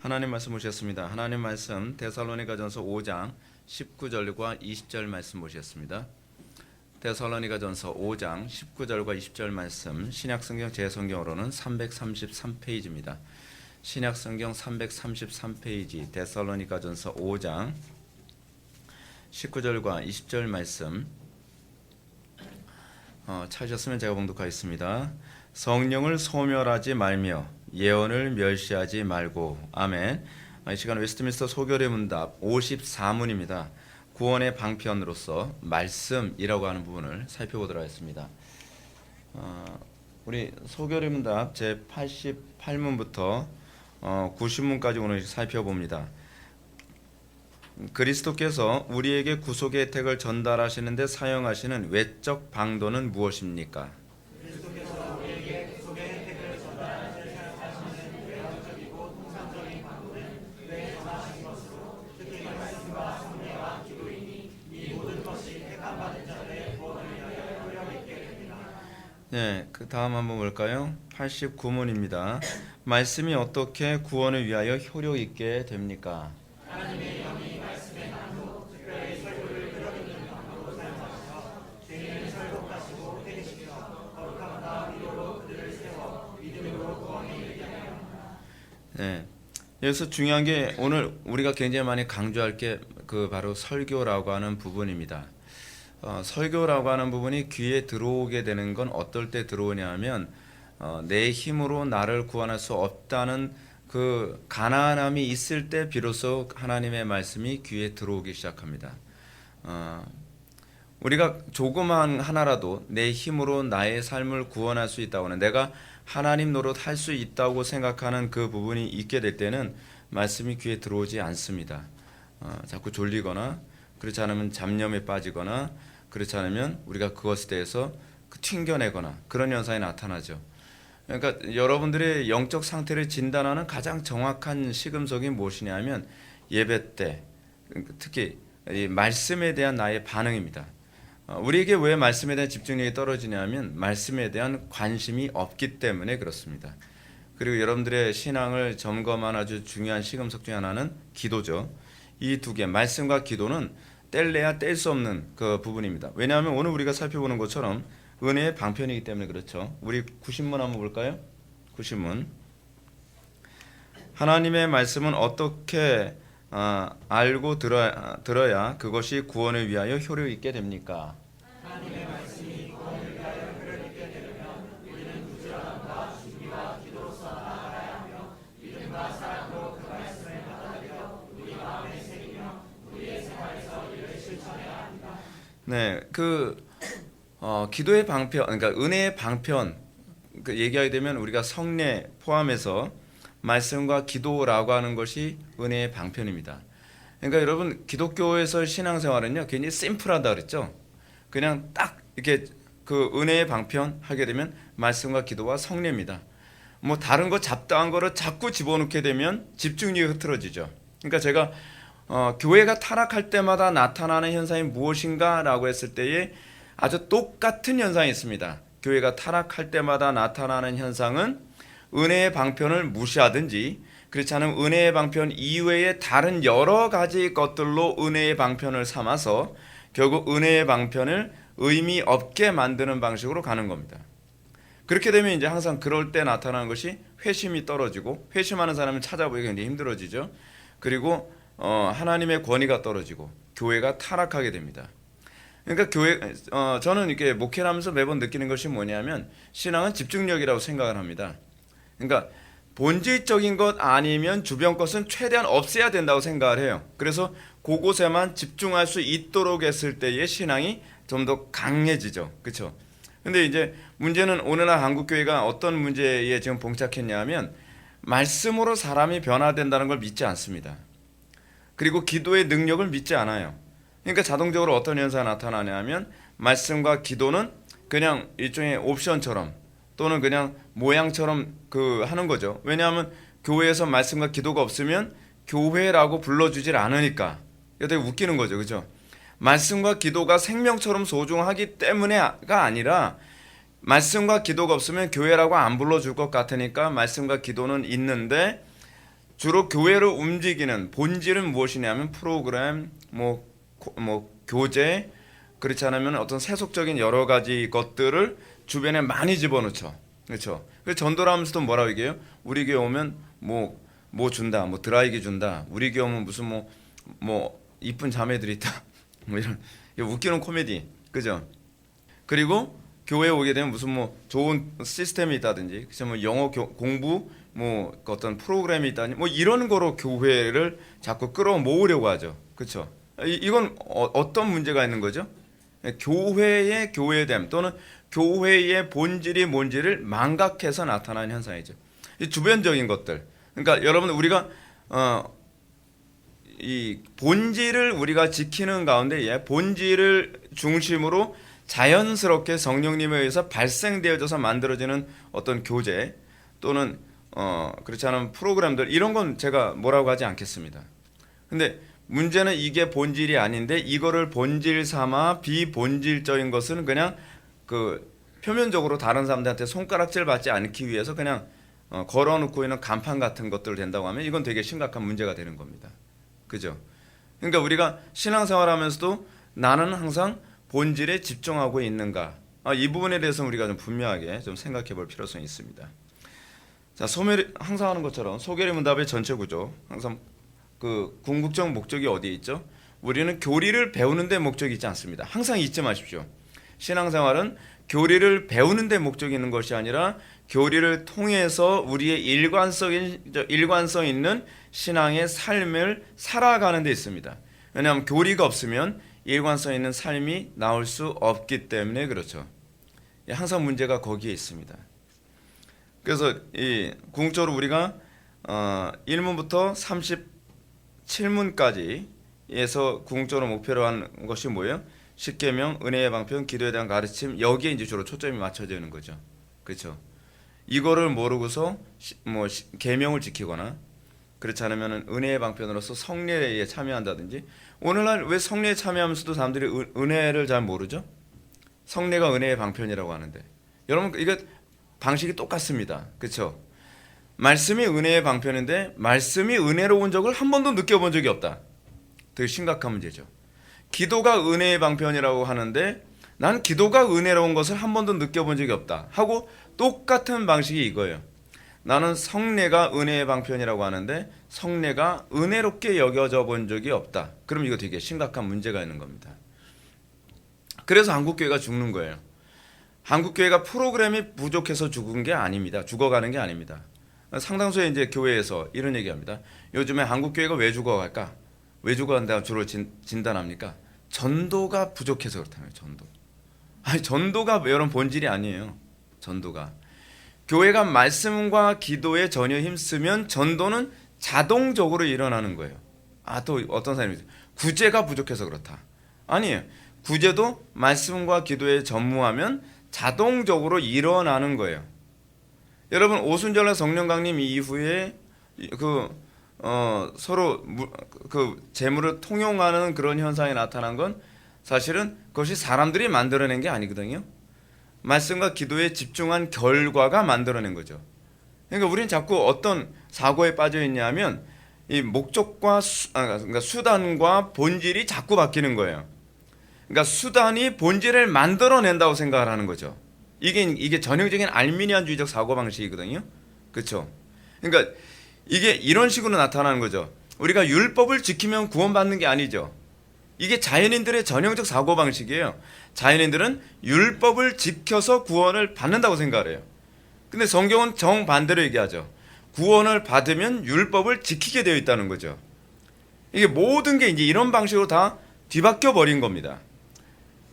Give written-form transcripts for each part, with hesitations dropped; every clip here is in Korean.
하나님 말씀 보셨습니다. 하나님 말씀 데살로니가전서 5장 19절과 20절 말씀 보셨습니다. 데살로니가전서 5장 19절과 20절 말씀 신약성경 제 성경으로는 333페이지입니다. 신약성경 333페이지 데살로니가전서 5장 19절과 20절 말씀 찾으셨으면 제가 봉독하겠습니다. 성령을 소멸하지 말며 예언을 멸시하지 말고. 아멘. 이 시간 웨스트민스터 소결의 문답 54문입니다. 구원의 방편으로서 말씀이라고 하는 부분을 살펴보도록 하겠습니다. 우리 소결의 문답 제 88문부터 90문까지 오늘 살펴봅니다. 그리스도께서 우리에게 구속의 혜택을 전달하시는데 사용하시는 외적 방도는 무엇입니까? 그리스도께서 우리에게 구속의 혜택을 전달하실 때 사용하시는 외형적이고 통상적인 방도는 그의 전하신 것으로 특히 말씀과 성례와 기도이니 이 모든 것이 택함받은 자들의 구원을 위하여 효력 있게 됩니다. 네, 그 다음 한번 볼까요? 89문입니다. 말씀이 어떻게 구원을 위하여 효력 있게 됩니까? 하나님의 영이 말씀의 방도, 특별히 설교를 효력 있는 방도로 사용하셔서 죄인을 설독하시고 회개시켜 거룩함과 위로로 그들을 세워 믿음으로 구원에 이르게 하옵니다. 네, 여기서 중요한 게 오늘 우리가 굉장히 많이 강조할 게 그 바로 설교라고 하는 부분입니다. 설교라고 하는 부분이 귀에 들어오게 되는 건 어떨 때 들어오냐 하면 내 힘으로 나를 구원할 수 없다는 그 가난함이 있을 때 비로소 하나님의 말씀이 귀에 들어오기 시작합니다. 우리가 조그만 하나라도 내 힘으로 나의 삶을 구원할 수 있다고 하는, 내가 하나님 노릇 할 수 있다고 생각하는 그 부분이 있게 될 때는 말씀이 귀에 들어오지 않습니다. 자꾸 졸리거나 그렇지 않으면 잡념에 빠지거나 그렇지 않으면 우리가 그것에 대해서 튕겨내거나 그런 현상이 나타나죠. 그러니까 여러분들의 영적 상태를 진단하는 가장 정확한 시금석이 무엇이냐면 예배 때 특히 이 말씀에 대한 나의 반응입니다. 우리에게 왜 말씀에 대한 집중력이 떨어지냐면 말씀에 대한 관심이 없기 때문에 그렇습니다. 그리고 여러분들의 신앙을 점검하는 아주 중요한 시금석 중에 하나는 기도죠. 이 두 개, 말씀과 기도는 뗄래야 뗄 수 없는 그 부분입니다. 왜냐하면 오늘 우리가 살펴보는 것처럼 은혜의 방편이기 때문에 그렇죠. 우리 90문 한번 볼까요? 90문. 하나님의 말씀은 어떻게 알고 들어야 그것이 구원을 위하여 효력 있게 됩니까? 하나님의 말씀이 구원을 위하여 효력 있게 되려면 우리는 부지런함과 준비와 기도로서 나아가야 하며 믿음과 사랑으로 그 말씀을 받아들여 우리 마음에 새기며 우리의 생활에서 이를 실천해야 합니다. 네, 기도의 방편, 그러니까 은혜의 방편 얘기하게 되면 우리가 성례 포함해서 말씀과 기도라고 하는 것이 은혜의 방편입니다. 그러니까 여러분 기독교에서 신앙생활은요 굉장히 심플하다 그랬죠. 그냥 딱 이렇게 그 은혜의 방편 하게 되면 말씀과 기도와 성례입니다. 뭐 다른 거 잡다한 거를 자꾸 집어넣게 되면 집중력이 흐트러지죠. 그러니까 제가 교회가 타락할 때마다 나타나는 현상이 무엇인가라고 했을 때에 아주 똑같은 현상이 있습니다. 교회가 타락할 때마다 나타나는 현상은 은혜의 방편을 무시하든지 그렇지 않으면 은혜의 방편 이외의 다른 여러 가지 것들로 은혜의 방편을 삼아서 결국 은혜의 방편을 의미 없게 만드는 방식으로 가는 겁니다. 그렇게 되면 이제 항상 그럴 때 나타나는 것이 회심이 떨어지고, 회심하는 사람은 찾아보기가 굉장히 힘들어지죠. 그리고 하나님의 권위가 떨어지고 교회가 타락하게 됩니다. 그러니까 저는 이렇게 목회를 하면서 매번 느끼는 것이 뭐냐면 신앙은 집중력이라고 생각을 합니다. 그러니까 본질적인 것 아니면 주변 것은 최대한 없애야 된다고 생각을 해요. 그래서 그곳에만 집중할 수 있도록 했을 때의 신앙이 좀 더 강해지죠. 그렇죠? 근데 이제 문제는 오늘날 한국 교회가 어떤 문제에 지금 봉착했냐면 말씀으로 사람이 변화된다는 걸 믿지 않습니다. 그리고 기도의 능력을 믿지 않아요. 그러니까 자동적으로 어떤 현상이 나타나냐면 말씀과 기도는 그냥 일종의 옵션처럼 또는 그냥 모양처럼 하는 거죠. 왜냐하면 교회에서 말씀과 기도가 없으면 교회라고 불러주질 않으니까. 이거 되게 웃기는 거죠. 그죠? 말씀과 기도가 생명처럼 소중하기 때문에가 아니라 말씀과 기도가 없으면 교회라고 안 불러줄 것 같으니까 말씀과 기도는 있는데 주로 교회를 움직이는 본질은 무엇이냐면 프로그램, 교제, 그렇지 않으면 어떤 세속적인 여러 가지 것들을 주변에 많이 집어넣죠. 그렇죠. 그래서 전도를 하면서도 뭐라고 얘기해요? 우리 교회 오면 뭐 준다, 뭐 드라이기 준다. 우리 교회 오면 무슨 이쁜 자매들이 있다. 뭐 이런 웃기는 코미디, 그죠? 그리고 교회에 오게 되면 무슨 좋은 시스템이 있다든지, 그래서 영어 공부, 어떤 프로그램이 있다든지, 이런 거로 교회를 자꾸 끌어모으려고 하죠. 그렇죠? 이건 어떤 문제가 있는 거죠? 교회의 교회됨 또는 교회의 본질이 뭔지를 망각해서 나타나는 현상이죠. 이 주변적인 것들. 그러니까 여러분 우리가 이 본질을 우리가 지키는 가운데 본질을 중심으로 자연스럽게 성령님에 의해서 발생되어져서 만들어지는 어떤 교제 또는 그렇지 않은 프로그램들 이런 건 제가 뭐라고 하지 않겠습니다. 근데 문제는 이게 본질이 아닌데 이거를 본질 삼아 비본질적인 것은 그냥 그 표면적으로 다른 사람들한테 손가락질 받지 않기 위해서 그냥 걸어놓고 있는 간판 같은 것들 된다고 하면 이건 되게 심각한 문제가 되는 겁니다. 그죠? 그러니까 우리가 신앙생활하면서도 나는 항상 본질에 집중하고 있는가? 이 부분에 대해서 우리가 좀 분명하게 좀 생각해 볼 필요성이 있습니다. 자, 항상 하는 것처럼 소결의 문답의 전체 구조, 항상 그 궁극적 목적이 어디에 있죠? 우리는 교리를 배우는 데 목적이 있지 않습니다. 항상 잊지 마십시오. 신앙생활은 교리를 배우는 데 목적이 있는 것이 아니라 교리를 통해서 우리의 일관성 있는 신앙의 삶을 살아가는 데 있습니다. 왜냐하면 교리가 없으면 일관성 있는 삶이 나올 수 없기 때문에 그렇죠. 항상 문제가 거기에 있습니다. 그래서 이 궁극적으로 우리가 1문부터 37문까지에서 궁극적으로 목표로 한 것이 뭐예요? 십계명, 은혜의 방편, 기도에 대한 가르침, 여기에 이제 주로 초점이 맞춰지는 거죠. 그렇죠? 이거를 모르고서 계명을 지키거나 그렇지 않으면 은혜의 방편으로서 성례에 참여한다든지, 오늘날 왜 성례에 참여하면서도 사람들이 은혜를 잘 모르죠? 성례가 은혜의 방편이라고 하는데, 여러분 이거 방식이 똑같습니다. 그렇죠? 말씀이 은혜의 방편인데 말씀이 은혜로운 적을 한 번도 느껴본 적이 없다. 되게 심각한 문제죠. 기도가 은혜의 방편이라고 하는데 난 기도가 은혜로운 것을 한 번도 느껴본 적이 없다 하고 똑같은 방식이 이거예요. 나는 성례가 은혜의 방편이라고 하는데 성례가 은혜롭게 여겨져 본 적이 없다. 그럼 이거 되게 심각한 문제가 있는 겁니다. 그래서 한국교회가 죽는 거예요. 한국교회가 프로그램이 부족해서 죽은 게 아닙니다. 죽어가는 게 아닙니다. 상당수의 이제 교회에서 이런 얘기합니다. 요즘에 한국교회가 왜 죽어갈까? 왜 죽어간다고 주로 진단합니까? 전도가 부족해서 그렇다는 거예요. 전도가 여러분 본질이 아니에요. 전도가 교회가 말씀과 기도에 전혀 힘쓰면 전도는 자동적으로 일어나는 거예요. 또 어떤 사람이 구제가 부족해서 그렇다. 아니에요. 구제도 말씀과 기도에 전무하면 자동적으로 일어나는 거예요. 여러분 오순절날 성령 강림 이후에 서로 재물을 통용하는 그런 현상이 나타난 건 사실은 그것이 사람들이 만들어낸 게 아니거든요. 말씀과 기도에 집중한 결과가 만들어낸 거죠. 그러니까 우리는 자꾸 어떤 사고에 빠져 있냐면 이 목적과 그러니까 수단과 본질이 자꾸 바뀌는 거예요. 그러니까 수단이 본질을 만들어낸다고 생각을 하는 거죠. 이게 전형적인 알미니안주의적 사고 방식이거든요. 그렇죠? 그러니까 이게 이런 식으로 나타나는 거죠. 우리가 율법을 지키면 구원받는 게 아니죠. 이게 자연인들의 전형적 사고 방식이에요. 자연인들은 율법을 지켜서 구원을 받는다고 생각을 해요. 근데 성경은 정반대로 얘기하죠. 구원을 받으면 율법을 지키게 되어 있다는 거죠. 이게 모든 게 이제 이런 방식으로 다 뒤바뀌어 버린 겁니다.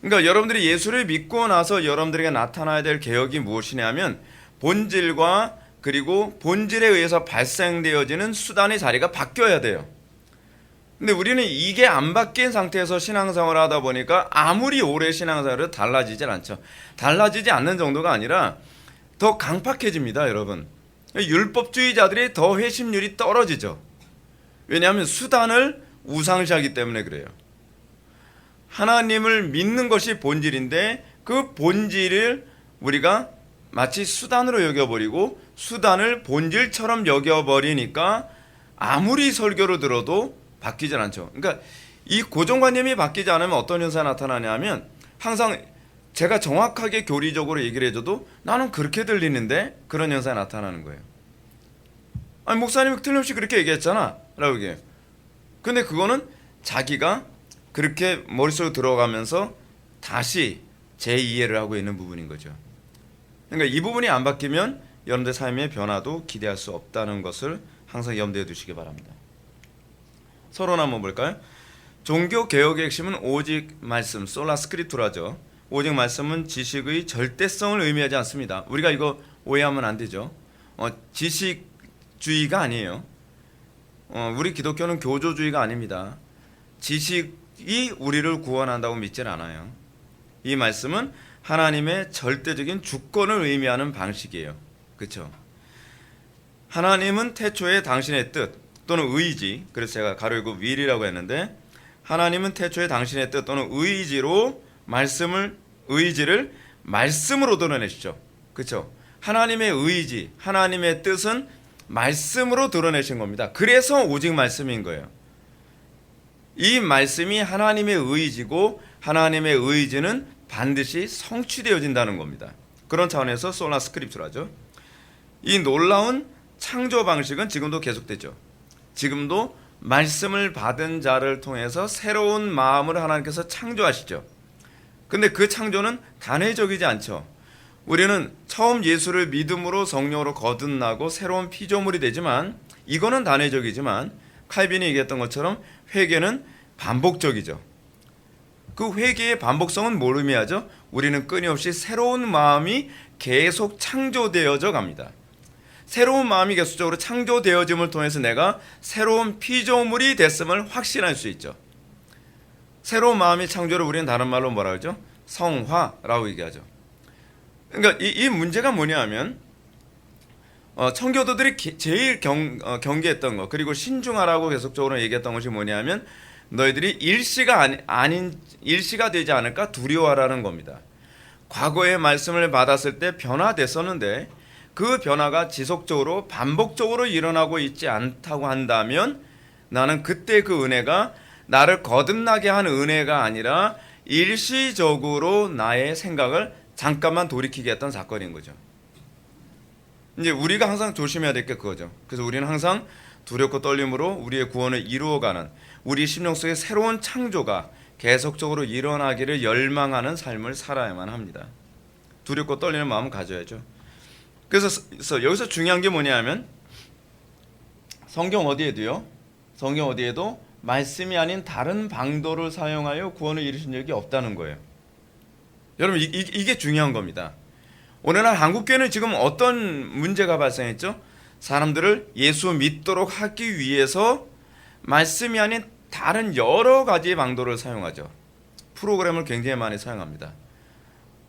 그러니까 여러분들이 예수를 믿고 나서 여러분들에게 나타나야 될 개혁이 무엇이냐면 본질과 그리고 본질에 의해서 발생되어지는 수단의 자리가 바뀌어야 돼요. 근데 우리는 이게 안 바뀐 상태에서 신앙생활을 하다 보니까 아무리 오래 신앙생활을 달라지질 않죠. 달라지지 않는 정도가 아니라 더 강팍해집니다, 여러분. 율법주의자들이 더 회심률이 떨어지죠. 왜냐하면 수단을 우상시하기 때문에 그래요. 하나님을 믿는 것이 본질인데 그 본질을 우리가 마치 수단으로 여겨버리고 수단을 본질처럼 여겨버리니까 아무리 설교를 들어도 바뀌질 않죠. 그러니까 이 고정관념이 바뀌지 않으면 어떤 현상이 나타나냐면 항상 제가 정확하게 교리적으로 얘기를 해줘도 나는 그렇게 들리는데 그런 현상이 나타나는 거예요. 아니 목사님이 틀림없이 그렇게 얘기했잖아 라고 얘기해요. 근데 그거는 자기가 그렇게 머릿속에 들어가면서 다시 재이해를 하고 있는 부분인 거죠. 그러니까 이 부분이 안 바뀌면 여러분들 삶의 변화도 기대할 수 없다는 것을 항상 염두에 두시기 바랍니다. 서론 한번 볼까요? 종교 개혁의 핵심은 오직 말씀, 솔라 스크립투라죠. 오직 말씀은 지식의 절대성을 의미하지 않습니다. 우리가 이거 오해하면 안 되죠. 지식주의가 아니에요. 우리 기독교는 교조주의가 아닙니다. 지식이 우리를 구원한다고 믿질 않아요. 이 말씀은 하나님의 절대적인 주권을 의미하는 방식이에요. 그렇죠? 하나님은 태초에 당신의 뜻 또는 의지, 그래서 제가 가로열고 will이라고 했는데 하나님은 태초에 당신의 뜻 또는 의지로 의지를 말씀으로 드러내시죠. 그렇죠? 하나님의 의지, 하나님의 뜻은 말씀으로 드러내신 겁니다. 그래서 오직 말씀인 거예요. 이 말씀이 하나님의 의지고 하나님의 의지는 반드시 성취되어진다는 겁니다. 그런 차원에서 솔라 스크립투라죠. 이 놀라운 창조 방식은 지금도 계속되죠. 지금도 말씀을 받은 자를 통해서 새로운 마음을 하나님께서 창조하시죠. 근데 그 창조는 단회적이지 않죠. 우리는 처음 예수를 믿음으로 성령으로 거듭나고 새로운 피조물이 되지만 이거는 단회적이지만 칼빈이 얘기했던 것처럼 회개는 반복적이죠. 그 회개의 반복성은 뭘 의미하죠? 우리는 끊임없이 새로운 마음이 계속 창조되어져 갑니다. 새로운 마음이 계속적으로 창조되어짐을 통해서 내가 새로운 피조물이 됐음을 확신할 수 있죠. 새로운 마음이 창조를 우리는 다른 말로 뭐라 그러죠? 성화라고 얘기하죠. 그러니까 이 문제가 뭐냐면 청교도들이 제일 경계했던 것 그리고 신중하라고 계속적으로 얘기했던 것이 뭐냐면 너희들이 일시가 되지 않을까 두려워하라는 겁니다. 과거의 말씀을 받았을 때 변화됐었는데 그 변화가 지속적으로 반복적으로 일어나고 있지 않다고 한다면 나는 그때 그 은혜가 나를 거듭나게 한 은혜가 아니라 일시적으로 나의 생각을 잠깐만 돌이키게 했던 사건인 거죠. 이제 우리가 항상 조심해야 될 게 그거죠. 그래서 우리는 항상 두렵고 떨림으로 우리의 구원을 이루어가는 우리 심령 속에 새로운 창조가 계속적으로 일어나기를 열망하는 삶을 살아야만 합니다. 두렵고 떨리는 마음을 가져야죠. 그래서 여기서 중요한 게 뭐냐면 성경 어디에도 말씀이 아닌 다른 방도를 사용하여 구원을 이루신 적이 없다는 거예요. 여러분 이게 중요한 겁니다. 오늘날 한국교회는 지금 어떤 문제가 발생했죠? 사람들을 예수 믿도록 하기 위해서 말씀이 아닌 다른 여러 가지의 방도를 사용하죠. 프로그램을 굉장히 많이 사용합니다.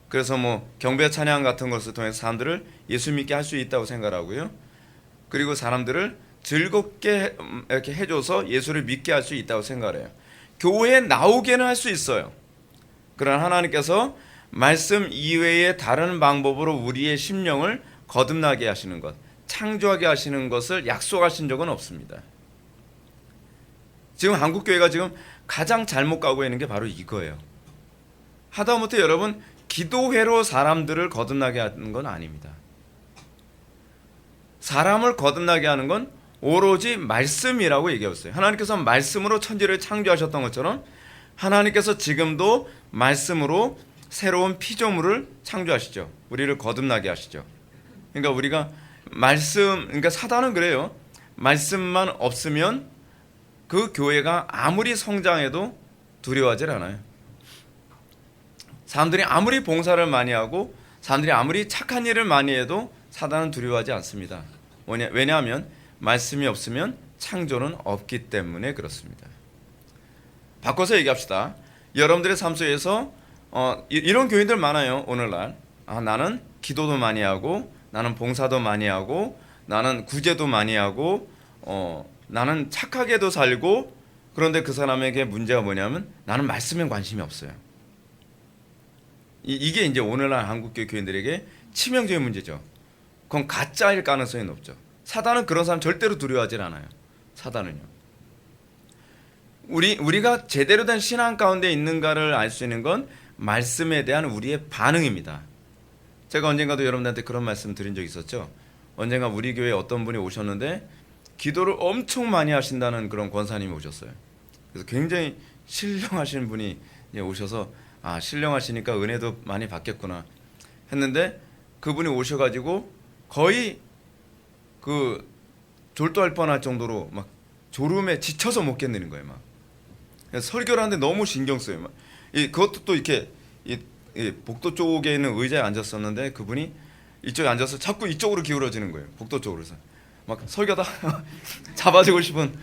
그래서 경배 찬양 같은 것을 통해서 사람들을 예수 믿게 할 수 있다고 생각하고요. 그리고 사람들을 즐겁게 이렇게 해줘서 예수를 믿게 할 수 있다고 생각해요. 교회에 나오게는 할 수 있어요. 그러나 하나님께서 말씀 이외의 다른 방법으로 우리의 심령을 거듭나게 하시는 것, 창조하게 하시는 것을 약속하신 적은 없습니다. 지금 한국교회가 지금 가장 잘못 가고 있는 게 바로 이거예요. 하다못해 여러분 기도회로 사람들을 거듭나게 하는 건 아닙니다. 사람을 거듭나게 하는 건 오로지 말씀이라고 얘기했어요. 하나님께서 말씀으로 천지를 창조하셨던 것처럼 하나님께서 지금도 말씀으로 새로운 피조물을 창조하시죠. 우리를 거듭나게 하시죠. 그러니까 그러니까 사단은 그래요. 말씀만 없으면 그 교회가 아무리 성장해도 두려워하질 않아요. 사람들이 아무리 봉사를 많이 하고 사람들이 아무리 착한 일을 많이 해도 사단은 두려워하지 않습니다. 왜냐하면 말씀이 없으면 창조는 없기 때문에 그렇습니다. 바꿔서 얘기합시다. 여러분들의 삶 속에서 이런 교인들 많아요. 오늘날 나는 기도도 많이 하고 나는 봉사도 많이 하고 나는 구제도 많이 하고 나는 착하게도 살고 그런데 그 사람에게 문제가 뭐냐면 나는 말씀에 관심이 없어요. 이게 이제 오늘날 한국교회 교인들에게 치명적인 문제죠. 그건 가짜일 가능성이 높죠. 사단은 그런 사람 절대로 두려워하지 않아요. 사단은요. 우리가 제대로 된 신앙 가운데 있는가를 알 수 있는 건 말씀에 대한 우리의 반응입니다. 제가 언젠가도 여러분들한테 그런 말씀 드린 적 있었죠. 언젠가 우리 교회에 어떤 분이 오셨는데 기도를 엄청 많이 하신다는 그런 권사님이 오셨어요. 그래서 굉장히 신령하신 분이 오셔서 신령하시니까 은혜도 많이 받겠구나 했는데, 그분이 오셔가지고 거의 그 졸도할 뻔할 정도로 막 졸음에 지쳐서 못 견디는 거예요. 막 설교를 하는데 너무 신경 써요. 막 그것도 또 이렇게 이 복도 쪽에 있는 의자에 앉았었는데 그분이 이쪽에 앉아서 자꾸 이쪽으로 기울어지는 거예요. 복도 쪽으로. 해서 막 설교다 잡아주고 싶은.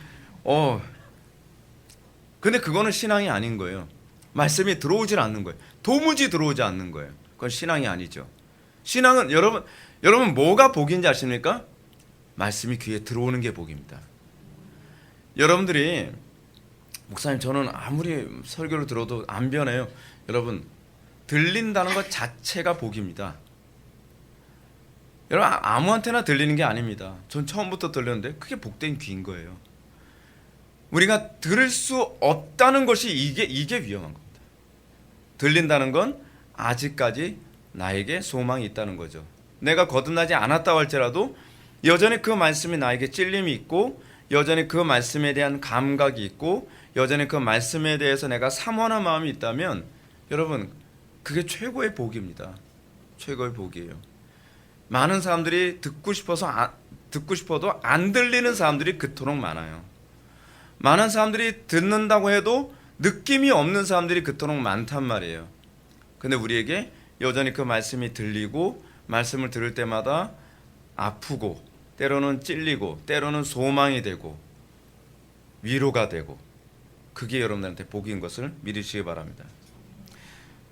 근데 그거는 신앙이 아닌 거예요. 말씀이 들어오질 않는 거예요. 도무지 들어오지 않는 거예요. 그건 신앙이 아니죠. 신앙은 여러분 뭐가 복인지 아십니까? 말씀이 귀에 들어오는 게 복입니다. 여러분들이 목사님 저는 아무리 설교를 들어도 안 변해요. 여러분 들린다는 것 자체가 복입니다. 여러분 아무한테나 들리는 게 아닙니다. 전 처음부터 들렸는데 그게 복된 귀인 거예요. 우리가 들을 수 없다는 것이 이게 위험한 겁니다. 들린다는 건 아직까지 나에게 소망이 있다는 거죠. 내가 거듭나지 않았다고 할지라도 여전히 그 말씀이 나에게 찔림이 있고, 여전히 그 말씀에 대한 감각이 있고, 여전히 그 말씀에 대해서 내가 사모하는 마음이 있다면 여러분 그게 최고의 복입니다. 최고의 복이에요. 많은 사람들이 듣고 싶어도 안 들리는 사람들이 그토록 많아요. 많은 사람들이 듣는다고 해도 느낌이 없는 사람들이 그토록 많단 말이에요. 근데 우리에게 여전히 그 말씀이 들리고, 말씀을 들을 때마다 아프고, 때로는 찔리고, 때로는 소망이 되고, 위로가 되고, 그게 여러분들한테 복인 것을 믿으시기 바랍니다.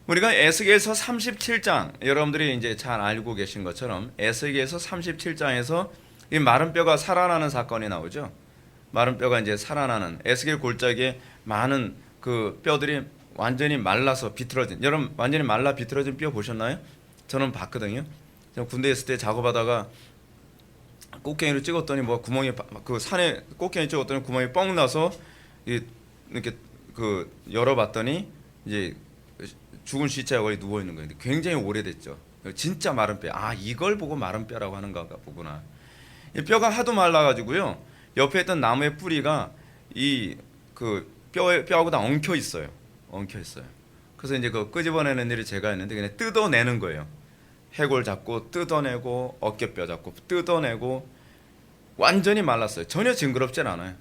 우리가 에스겔서 37장, 여러분들이 이제 잘 알고 계신 것처럼 에스겔서 37장에서 이 마른 뼈가 살아나는 사건이 나오죠. 마른 뼈가 이제 살아나는, 에스겔 골짜기에 많은 그 뼈들이 완전히 말라서 비틀어진, 여러분 완전히 말라 비틀어진 뼈 보셨나요? 저는 봤거든요. 제가 군대에 있을 때 작업하다가 꽃갱이로 찍었더니 뭐 구멍이, 그 산에 꽃갱이 찍었더니 구멍이 뻥 나서 이렇게 그 열어봤더니 이제 죽은 시체가 거기 누워 있는 거예요. 굉장히 오래됐죠. 진짜 마른 뼈. 이걸 보고 마른 뼈라고 하는가 보구나. 이 뼈가 하도 말라가지고요. 옆에 있던 나무의 뿌리가 이 그 뼈하고 다 엉켜 있어요. 그래서 이제 그 끄집어내는 일이 제가 했는데 그냥 뜯어내는 거예요. 해골 잡고 뜯어내고, 어깨뼈 잡고 뜯어내고, 완전히 말랐어요. 전혀 징그럽진 않아요.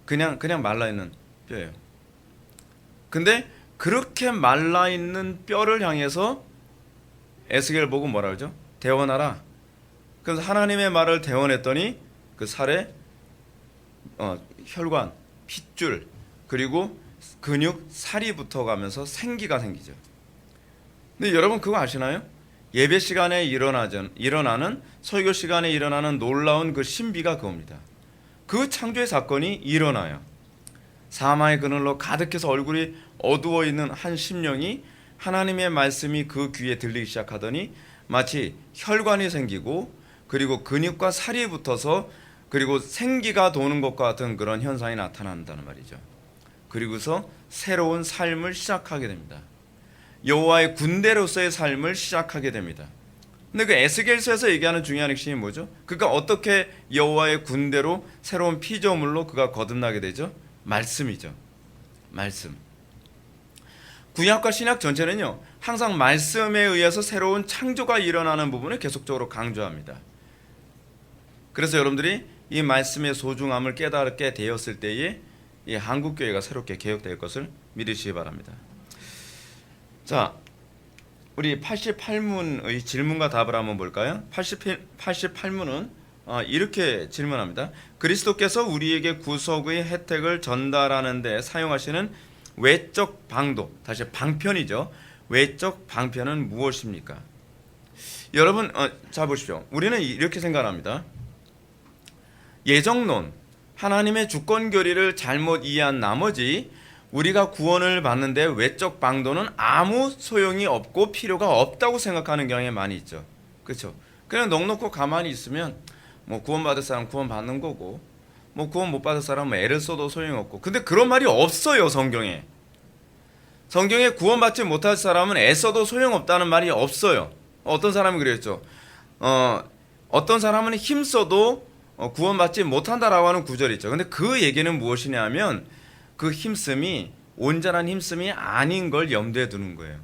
그냥 말라있는 뼈예요. 근데 그렇게 말라있는 뼈를 향해서 에스겔 보고 뭐라 그러죠? 대원하라. 그래서 하나님의 말을 대원했더니 그 살에 혈관, 핏줄, 그리고 근육, 살이 붙어가면서 생기가 생기죠. 근데 여러분 그거 아시나요? 예배 시간에 일어나는, 설교 시간에 일어나는 놀라운 그 신비가 그겁니다. 그 창조의 사건이 일어나요. 사마의 그늘로 가득해서 얼굴이 어두워 있는 한 심령이 하나님의 말씀이 그 귀에 들리기 시작하더니 마치 혈관이 생기고, 그리고 근육과 살이 붙어서, 그리고 생기가 도는 것과 같은 그런 현상이 나타난다는 말이죠. 그리고서 새로운 삶을 시작하게 됩니다. 여호와의 군대로서의 삶을 시작하게 됩니다. 근데 그 에스겔서에서 얘기하는 중요한 핵심이 뭐죠? 그가 어떻게 여호와의 군대로, 새로운 피조물로 그가 거듭나게 되죠? 말씀이죠. 말씀. 구약과 신약 전체는요, 항상 말씀에 의해서 새로운 창조가 일어나는 부분을 계속적으로 강조합니다. 그래서 여러분들이 이 말씀의 소중함을 깨닫게 되었을 때에 이 한국교회가 새롭게 개혁될 것을 믿으시기 바랍니다. 자, 우리 88문의 질문과 답을 한번 볼까요? 88문은 이렇게 질문합니다. 그리스도께서 우리에게 구속의 혜택을 전달하는 데 사용하시는 외적 방도, 다시 방편이죠. 외적 방편은 무엇입니까? 여러분 잘 보십시오. 우리는 이렇게 생각합니다. 예정론, 하나님의 주권 교리를 잘못 이해한 나머지 우리가 구원을 받는데 외적 방도는 아무 소용이 없고 필요가 없다고 생각하는 경향이 많이 있죠. 그렇죠? 그냥 넋놓고 가만히 있으면 뭐 구원받을 사람 구원받는 거고, 뭐 구원 못 받을 사람은 애를 써도 소용없고. 근데 그런 말이 없어요, 성경에. 성경에 구원받지 못할 사람은 애 써도 소용없다는 말이 없어요. 어떤 사람이 그랬죠. 어떤 사람은 힘 써도 구원받지 못한다라고 하는 구절이 있죠. 근데 그 얘기는 무엇이냐면 그 힘씀이 온전한 힘씀이 아닌 걸 염두에 두는 거예요.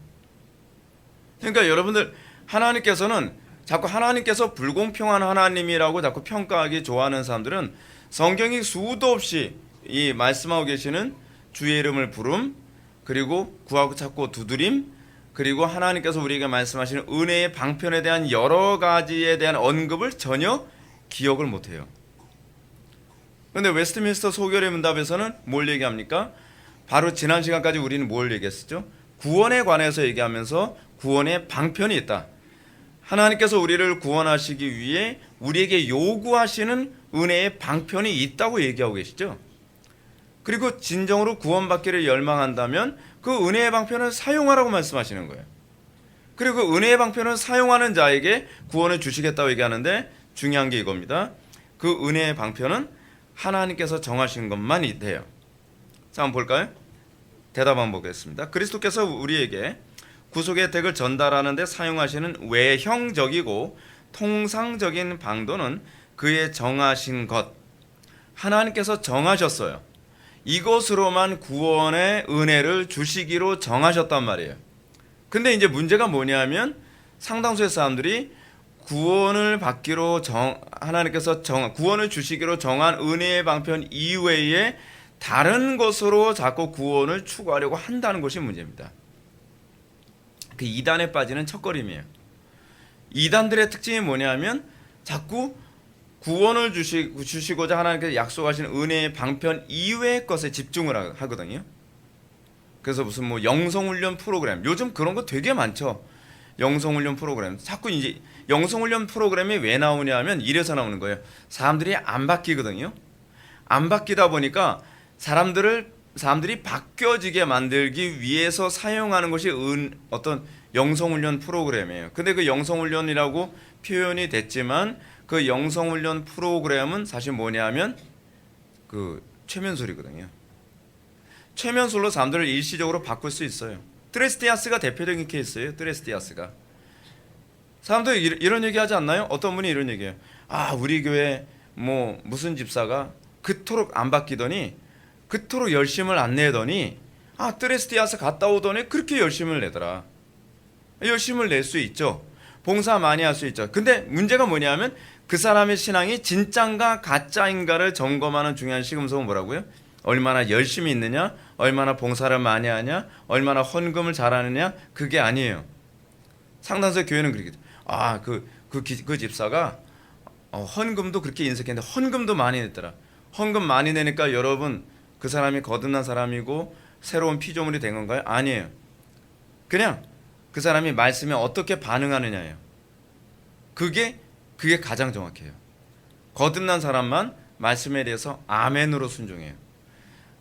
그러니까 여러분들, 하나님께서는 자꾸 하나님께서 불공평한 하나님이라고 자꾸 평가하기 좋아하는 사람들은 성경이 수도 없이 이 말씀하고 계시는 주의 이름을 부름, 그리고 구하고 찾고 두드림, 그리고 하나님께서 우리에게 말씀하시는 은혜의 방편에 대한 여러 가지에 대한 언급을 전혀 기억을 못해요. 그런데 웨스트민스터 소결의 문답에서는 뭘 얘기합니까? 바로 지난 시간까지 우리는 뭘 얘기했었죠? 구원에 관해서 얘기하면서 구원의 방편이 있다. 하나님께서 우리를 구원하시기 위해 우리에게 요구하시는 은혜의 방편이 있다고 얘기하고 계시죠. 그리고 진정으로 구원받기를 열망한다면 그 은혜의 방편을 사용하라고 말씀하시는 거예요. 그리고 그 은혜의 방편을 사용하는 자에게 구원을 주시겠다고 얘기하는데 중요한 게 이겁니다. 그 은혜의 방편은 하나님께서 정하신 것만 돼요. 자, 한번 볼까요? 대답 한번 보겠습니다. 그리스도께서 우리에게 구속의 혜택을 전달하는 데 사용하시는 외형적이고 통상적인 방도는 그의 정하신 것, 하나님께서 정하셨어요. 이것으로만 구원의 은혜를 주시기로 정하셨단 말이에요. 근데 이제 문제가 뭐냐면 상당수의 사람들이 구원을 받기로 하나님께서 구원을 주시기로 정한 은혜의 방편 이외에 다른 것으로 자꾸 구원을 추구하려고 한다는 것이 문제입니다. 그 이단에 빠지는 첫걸음이에요. 이단들의 특징이 뭐냐면 자꾸 구원을 주시고자 하나님께서 약속하신 은혜의 방편 이외의 것에 집중을 하거든요. 그래서 무슨 뭐 영성훈련 프로그램, 요즘 그런 거 되게 많죠. 영성훈련 프로그램. 자꾸 이제 영성훈련 프로그램이 왜 나오냐면 이래서 나오는 거예요. 사람들이 안 바뀌거든요. 안 바뀌다 보니까 사람들이 바뀌어지게 만들기 위해서 사용하는 것이 어떤 영성훈련 프로그램이에요. 근데 그 영성훈련이라고 표현이 됐지만 그 영성훈련 프로그램은 사실 뭐냐면 그 최면술이거든요. 최면술로 사람들을 일시적으로 바꿀 수 있어요. 드레스디아스가 대표적인 케이스예요. 드레스디아스가. 사람들이 이런 얘기 하지 않나요? 어떤 분이 이런 얘기해요. 아, 우리 교회 뭐 무슨 집사가 그토록 안 바뀌더니 그토록 열심을 안 내더니 드레스디아스 갔다 오더니 그렇게 열심을 내더라. 열심을 낼 수 있죠. 봉사 많이 할 수 있죠. 근데 문제가 뭐냐면 그 사람의 신앙이 진짜인가 가짜인가를 점검하는 중요한 시금석은 뭐라고요? 얼마나 열심히 있느냐, 얼마나 봉사를 많이 하냐, 얼마나 헌금을 잘하느냐, 그게 아니에요. 상당수의 교회는 그렇게 그 집사가 헌금도 그렇게 인색했는데 헌금도 많이 냈더라. 헌금 많이 내니까 여러분 그 사람이 거듭난 사람이고 새로운 피조물이 된 건가요? 아니에요. 그냥 그 사람이 말씀에 어떻게 반응하느냐예요. 그게 가장 정확해요. 거듭난 사람만 말씀에 대해서 아멘으로 순종해요.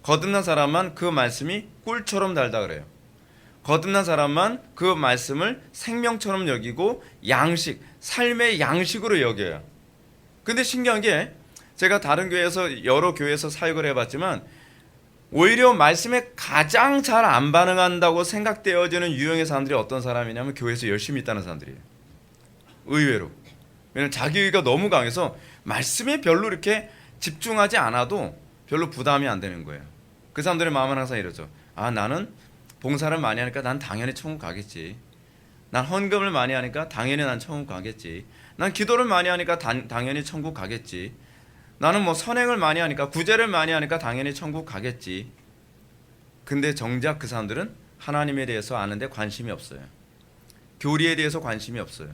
거듭난 사람만 그 말씀이 꿀처럼 달다 그래요. 거듭난 사람만 그 말씀을 생명처럼 여기고 삶의 양식으로 여겨요. 근데 신기한 게 제가 다른 교회에서 여러 교회에서 사역을 해봤지만 오히려 말씀에 가장 잘 안 반응한다고 생각되어지는 유형의 사람들이 어떤 사람이냐면 교회에서 열심히 있다는 사람들이에요. 의외로. 왜냐면 자기가 너무 강해서 말씀에 별로 이렇게 집중하지 않아도 별로 부담이 안 되는 거예요. 그 사람들의 마음은 항상 이러죠. 나는 봉사를 많이 하니까 난 당연히 천국 가겠지. 난 헌금을 많이 하니까 당연히 난 천국 가겠지. 난 기도를 많이 하니까 당연히 천국 가겠지. 나는 뭐 선행을 많이 하니까 구제를 많이 하니까 당연히 천국 가겠지. 근데 정작 그 사람들은 하나님에 대해서 아는데 관심이 없어요. 교리에 대해서 관심이 없어요.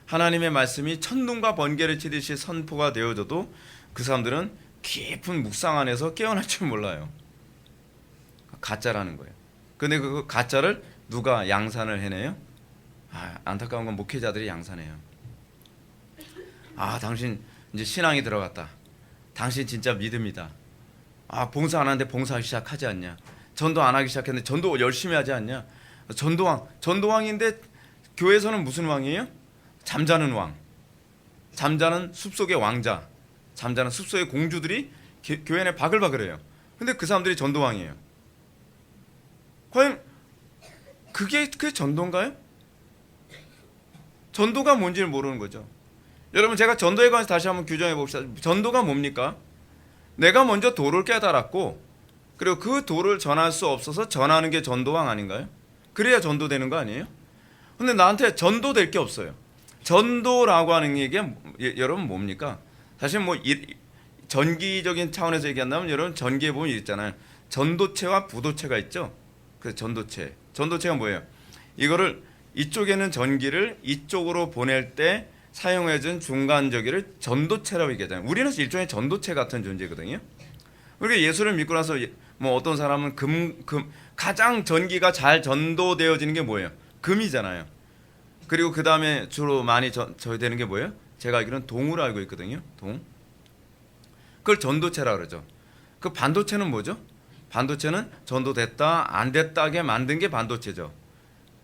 하나님의 말씀이 천둥과 번개를 치듯이 선포가 되어져도 그 사람들은 깊은 묵상 안에서 깨어날 줄 몰라요. 가짜라는 거예요. 근데 그 가짜를 누가 양산을 해내요? 안타까운 건 목회자들이 양산해요. 당신 이제 신앙이 들어갔다. 당신 진짜 믿음이다. 봉사 안 하는데 봉사하기 시작하지 않냐. 전도 안 하기 시작했는데 전도 열심히 하지 않냐. 전도왕인데 교회에서는 무슨 왕이에요? 잠자는 왕. 잠자는 숲속의 왕자. 잠자는 숲속의 공주들이 교회 안에 바글바글해요. 근데 그 사람들이 전도왕이에요. 과연 그게 전도인가요? 전도가 뭔지를 모르는 거죠. 여러분, 제가 전도에 관해서 다시 한번 규정해 봅시다. 전도가 뭡니까? 내가 먼저 도를 깨달았고, 그리고 그 도를 전할 수 없어서 전하는 게 전도왕 아닌가요? 그래야 전도되는 거 아니에요? 근데 나한테 전도될 게 없어요. 전도라고 하는 게 여러분 뭡니까? 사실 뭐 전기적인 차원에서 얘기한다면 여러분 전기에 보면 있잖아요. 전도체와 부도체가 있죠. 그 전도체가 뭐예요? 이거를 이쪽에는 전기를 이쪽으로 보낼 때 사용해준 중간저기를 전도체라고 얘기하잖아요. 우리는 일종의 전도체 같은 존재거든요. 우리가 예수를 믿고 나서 뭐 어떤 사람은 가장 전기가 잘 전도되어지는 게 뭐예요? 금이잖아요. 그리고 그 다음에 주로 많이 저되는 게 뭐예요? 제가 알기로는 동으로 알고 있거든요. 동. 그걸 전도체라 그러죠. 그 반도체는 뭐죠? 반도체는 전도됐다 안 됐다게 만든 게 반도체죠.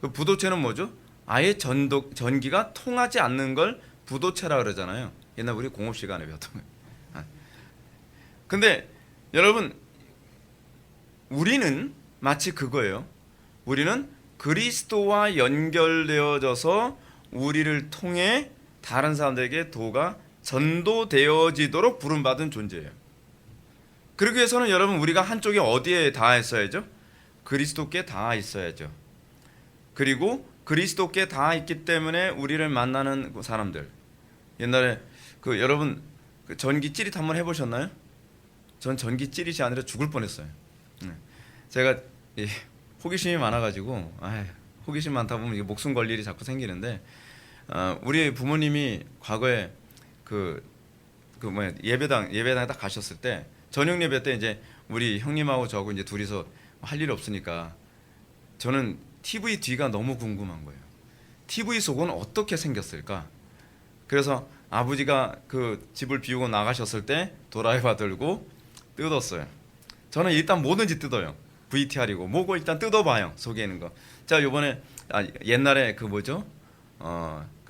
그 부도체는 뭐죠? 아예 전기가 통하지 않는 걸 부도체라 그러잖아요. 옛날 우리 공업 시간에 배웠던 거예요. 근데 여러분, 우리는 마치 그거예요. 우리는 그리스도와 연결되어져서 우리를 통해 다른 사람들에게 도가 전도되어지도록 부름받은 존재예요. 그러기 위해서는 여러분, 우리가 한쪽에 어디에 닿아 있어야죠? 그리스도께 닿아 있어야죠. 그리고 그리스도께 닿아 있기 때문에 우리를 만나는 사람들. 옛날에 여러분 전기 찌릿 한번 해보셨나요? 전 전기 찌릿이 아니라 죽을 뻔했어요. 제가 호기심이 많아가지고 호기심 많다 보면 이게 목숨 걸 일이 자꾸 생기는데, 우리 부모님이 과거에 예배당에 딱 가셨을 때, 저녁 예배 때 이제 우리 형님하고 저하고 이제 둘이서 할 일이 없으니까 저는 TV 뒤가 너무 궁금한 거예요. TV 속은 어떻게 생겼을까? 그래서 아버지가 그 집을 비우고 나가셨을 때 도라이바 들고 뜯었어요. 저는 일단 뭐든지 뜯어요. VTR이고 뭐고 일단 뜯어봐요. 속에 있는 거. 자, 요번에 옛날에 그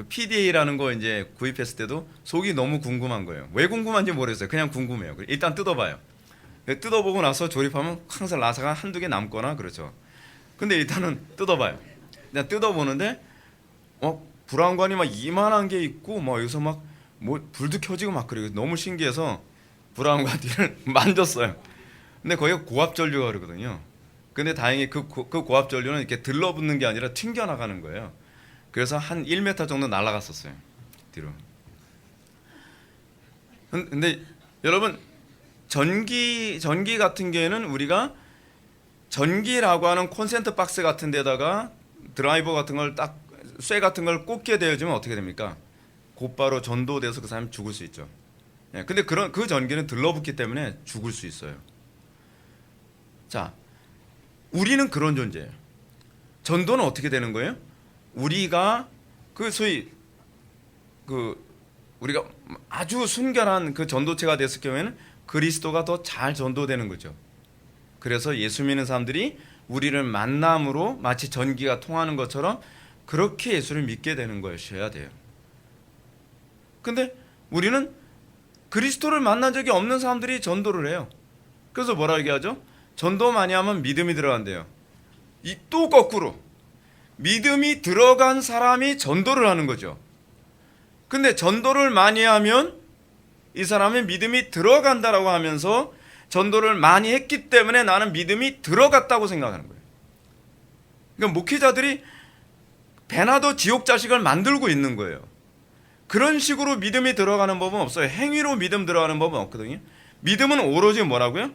PDA라는 거 이제 구입했을 때도 속이 너무 궁금한 거예요. 왜 궁금한지 모르겠어요. 그냥 궁금해요. 일단 뜯어봐요. 뜯어보고 나서 조립하면 항상 나사가 한두 개 남거나 그렇죠. 근데 일단은 뜯어봐요. 그냥 뜯어보는데 브라운관이 막 이만한 게 있고 여기서 막 뭐 불도 켜지고 막 그래요. 너무 신기해서 브라운관 뒤를 만졌어요. 근데 거기가 고압 전류가 그러거든요. 근데 다행히 그 고압 전류는 이렇게 들러붙는 게 아니라 튕겨 나가는 거예요. 그래서 한 1m 정도 날아갔었어요. 뒤로. 근데 여러분, 전기 같은 경우에는 우리가 전기라고 하는 콘센트 박스 같은 데다가 드라이버 같은 걸 쇠 같은 걸 꽂게 되어지면 어떻게 됩니까? 곧바로 전도돼서 그 사람이 죽을 수 있죠. 근데 그 전기는 들러붙기 때문에 죽을 수 있어요. 자, 우리는 그런 존재예요. 전도는 어떻게 되는 거예요? 우리가 우리가 아주 순결한 그 전도체가 됐을 경우에는 그리스도가 더 잘 전도되는 거죠. 그래서 예수 믿는 사람들이 우리를 만남으로 마치 전기가 통하는 것처럼 그렇게 예수를 믿게 되는 것이어야 돼요. 근데 우리는 그리스도를 만난 적이 없는 사람들이 전도를 해요. 그래서 뭐라 얘기하죠? 전도 많이 하면 믿음이 들어간대요. 또 거꾸로 믿음이 들어간 사람이 전도를 하는 거죠. 근데 전도를 많이 하면 이 사람의 믿음이 들어간다라고 하면서 전도를 많이 했기 때문에 나는 믿음이 들어갔다고 생각하는 거예요. 그러니까 목회자들이 배나도 지옥 자식을 만들고 있는 거예요. 그런 식으로 믿음이 들어가는 법은 없어요. 행위로 믿음 들어가는 법은 없거든요. 믿음은 오로지 뭐라고요?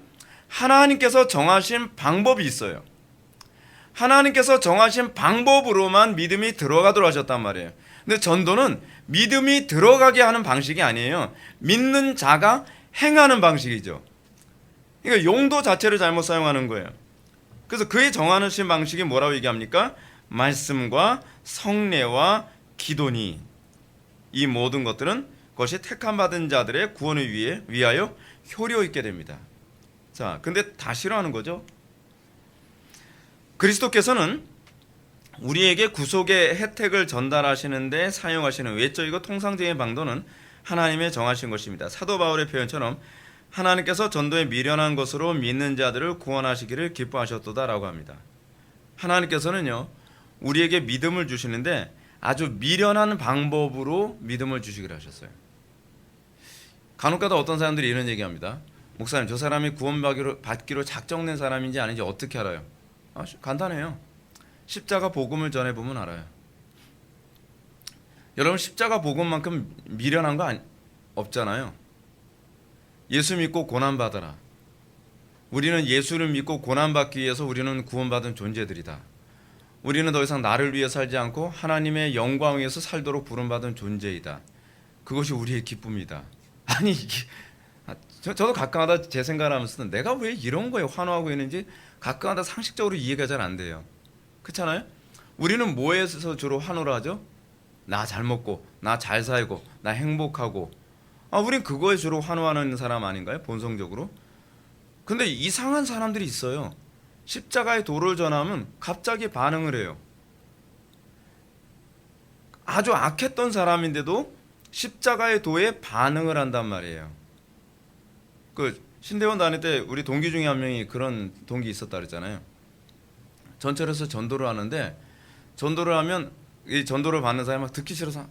하나님께서 정하신 방법이 있어요. 하나님께서 정하신 방법으로만 믿음이 들어가도록 하셨단 말이에요. 근데 전도는 믿음이 들어가게 하는 방식이 아니에요. 믿는 자가 행하는 방식이죠. 그러니까 용도 자체를 잘못 사용하는 거예요. 그래서 그의 정하신 방식이 뭐라고 얘기합니까? 말씀과 성례와 기도니, 이 모든 것들은 그것이 택함받은 자들의 구원을 위하여 효력 있게 됩니다. 자, 근데 다 싫어하는 거죠. 그리스도께서는 우리에게 구속의 혜택을 전달하시는데 사용하시는 외적이고 통상적인 방도는 하나님의 정하신 것입니다. 사도 바울의 표현처럼 하나님께서 전도에 미련한 것으로 믿는 자들을 구원하시기를 기뻐하셨도다라고 합니다. 하나님께서는요, 우리에게 믿음을 주시는데 아주 미련한 방법으로 믿음을 주시기로 하셨어요. 간혹가다 어떤 사람들이 이런 얘기합니다. 목사님, 저 사람이 구원받기로 작정된 사람인지 아닌지 어떻게 알아요? 간단해요. 십자가 복음을 전해보면 알아요. 여러분, 십자가 복음만큼 미련한 거 없잖아요. 예수 믿고 고난받아라. 우리는 예수를 믿고 고난받기 위해서 우리는 구원받은 존재들이다. 우리는 더 이상 나를 위해 살지 않고 하나님의 영광 위해서 살도록 부름받은 존재이다. 그것이 우리의 기쁨이다. 아니, 저도 가끔가다 제 생각을 하면서 내가 왜 이런 거에 환호하고 있는지 가끔가다 상식적으로 이해가 잘 안 돼요. 그렇잖아요? 우리는 뭐에서 주로 환호를 하죠? 나 잘 먹고, 나 잘 살고, 나 행복하고. 우린 그거에 주로 환호하는 사람 아닌가요? 본성적으로. 근데 이상한 사람들이 있어요. 십자가의 도를 전하면 갑자기 반응을 해요. 아주 악했던 사람인데도 십자가의 도에 반응을 한단 말이에요. 그 신대원 다닐 때 우리 동기 중에 한 명이 그런 동기 있었다 그랬잖아요. 전철에서 전도를 하는데 전도를 하면 이 전도를 받는 사람이 막 듣기 싫어서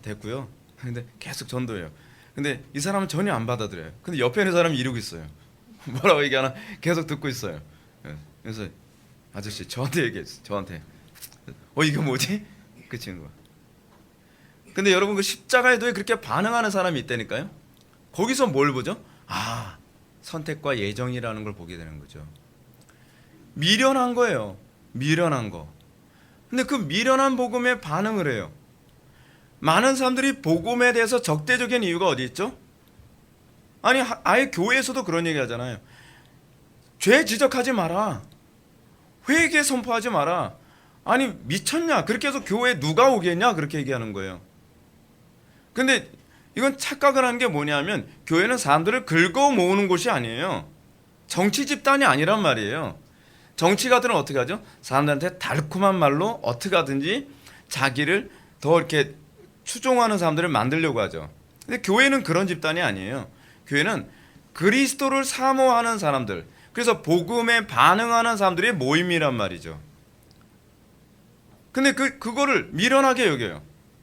됐고요. 근데 계속 전도해요. 근데 이 사람은 전혀 안 받아들여요. 근데 옆에 있는 사람이 이러고 있어요. 뭐라고 얘기하나 계속 듣고 있어요. 그래서 아저씨 저한테 얘기했어요. 저한테 이게 뭐지? 그 친구가. 근데 여러분, 그 십자가의 도에 그렇게 반응하는 사람이 있다니까요. 거기서 뭘 보죠? 선택과 예정이라는 걸 보게 되는 거죠. 미련한 거예요. 미련한 거. 근데 그 미련한 복음에 반응을 해요. 많은 사람들이 복음에 대해서 적대적인 이유가 어디 있죠? 아니, 아예 교회에서도 그런 얘기 하잖아요. 죄 지적하지 마라. 회개 선포하지 마라. 아니, 미쳤냐? 그렇게 해서 교회에 누가 오겠냐? 그렇게 얘기하는 거예요. 근데 이건 착각을 하는 게 뭐냐면, 교회는 사람들을 긁어 모으는 곳이 아니에요. 정치 집단이 아니란 말이에요. 정치가들은 어떻게 하죠? 사람들한테 달콤한 말로 어떻게 하든지 자기를 더 이렇게 추종하는 사람들을 만들려고 하죠. 근데 교회는 그런 집단이 아니에요. 교회는 그리스도를 사모하는 사람들, 그래서 복음에 반응하는 사람들의 모임이란 말이죠. 근데 그거를 미련하게 여겨요.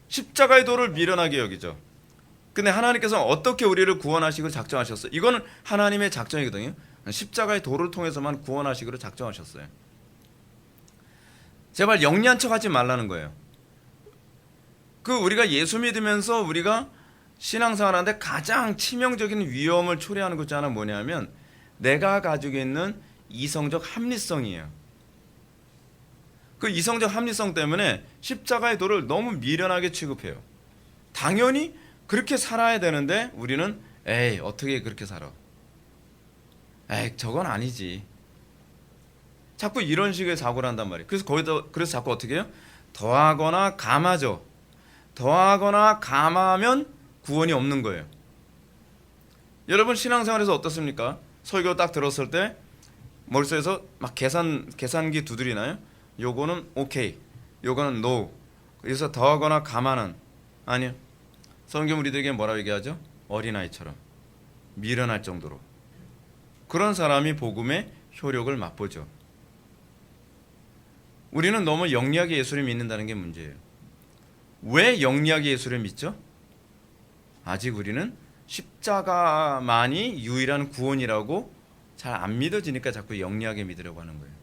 십자가의 도를 미련하게 여기죠. 근데 하나님께서 어떻게 우리를 구원하시기로 작정하셨어요? 이거는 하나님의 작정이거든요. 십자가의 도를 통해서만 구원하시기로 작정하셨어요. 제발 영리한 척 하지 말라는 거예요. 우리가 예수 믿으면서 우리가 신앙생활하는데 가장 치명적인 위험을 초래하는 것 중 하나는 뭐냐면, 내가 가지고 있는 이성적 합리성이에요. 그 이성적 합리성 때문에 십자가의 도를 너무 미련하게 취급해요. 당연히 그렇게 살아야 되는데 우리는 어떻게 그렇게 살아? 저건 아니지. 자꾸 이런 식의 사고를 한단 말이에요. 그래서 자꾸 어떻게 해요? 더하거나 감하죠. 더하거나 감하면 구원이 없는 거예요. 여러분, 신앙생활에서 어떻습니까? 설교 딱 들었을 때 머릿속에서 막 계산기 두드리나요? 요거는 오케이, 요거는 노. 그래서 더하거나 감하는 아니요. 성경 우리들에게 뭐라고 얘기하죠? 어린아이처럼 미련할 정도로. 그런 사람이 복음의 효력을 맛보죠. 우리는 너무 영리하게 예수를 믿는다는 게 문제예요. 왜 영리하게 예수를 믿죠? 아직 우리는 십자가만이 유일한 구원이라고 잘 안 믿어지니까 자꾸 영리하게 믿으려고 하는 거예요.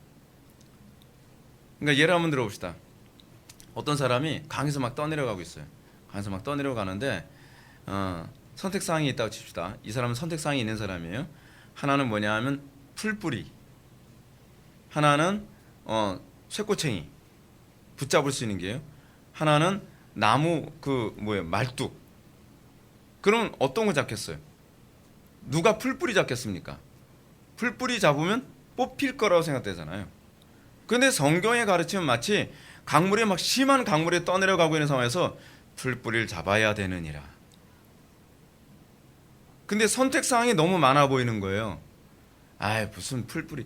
그러니까 예를 한번 들어봅시다. 어떤 사람이 강에서 막 떠내려가고 있어요. 강에서 막 떠내려가는데 선택사항이 있다고 칩시다. 이 사람은 선택사항이 있는 사람이에요. 하나는 뭐냐 하면 풀뿌리, 하나는 쇠꼬챙이 붙잡을 수 있는 게요. 하나는 나무 말뚝. 그러면 어떤 거 잡겠어요? 누가 풀뿌리 잡겠습니까? 풀뿌리 잡으면 뽑힐 거라고 생각되잖아요. 그런데 성경의 가르침은 마치 강물에 막 심한 강물에 떠내려가고 있는 상황에서 풀뿌리를 잡아야 되느니라. 근데 선택사항이 너무 많아 보이는 거예요. 무슨 풀뿌리.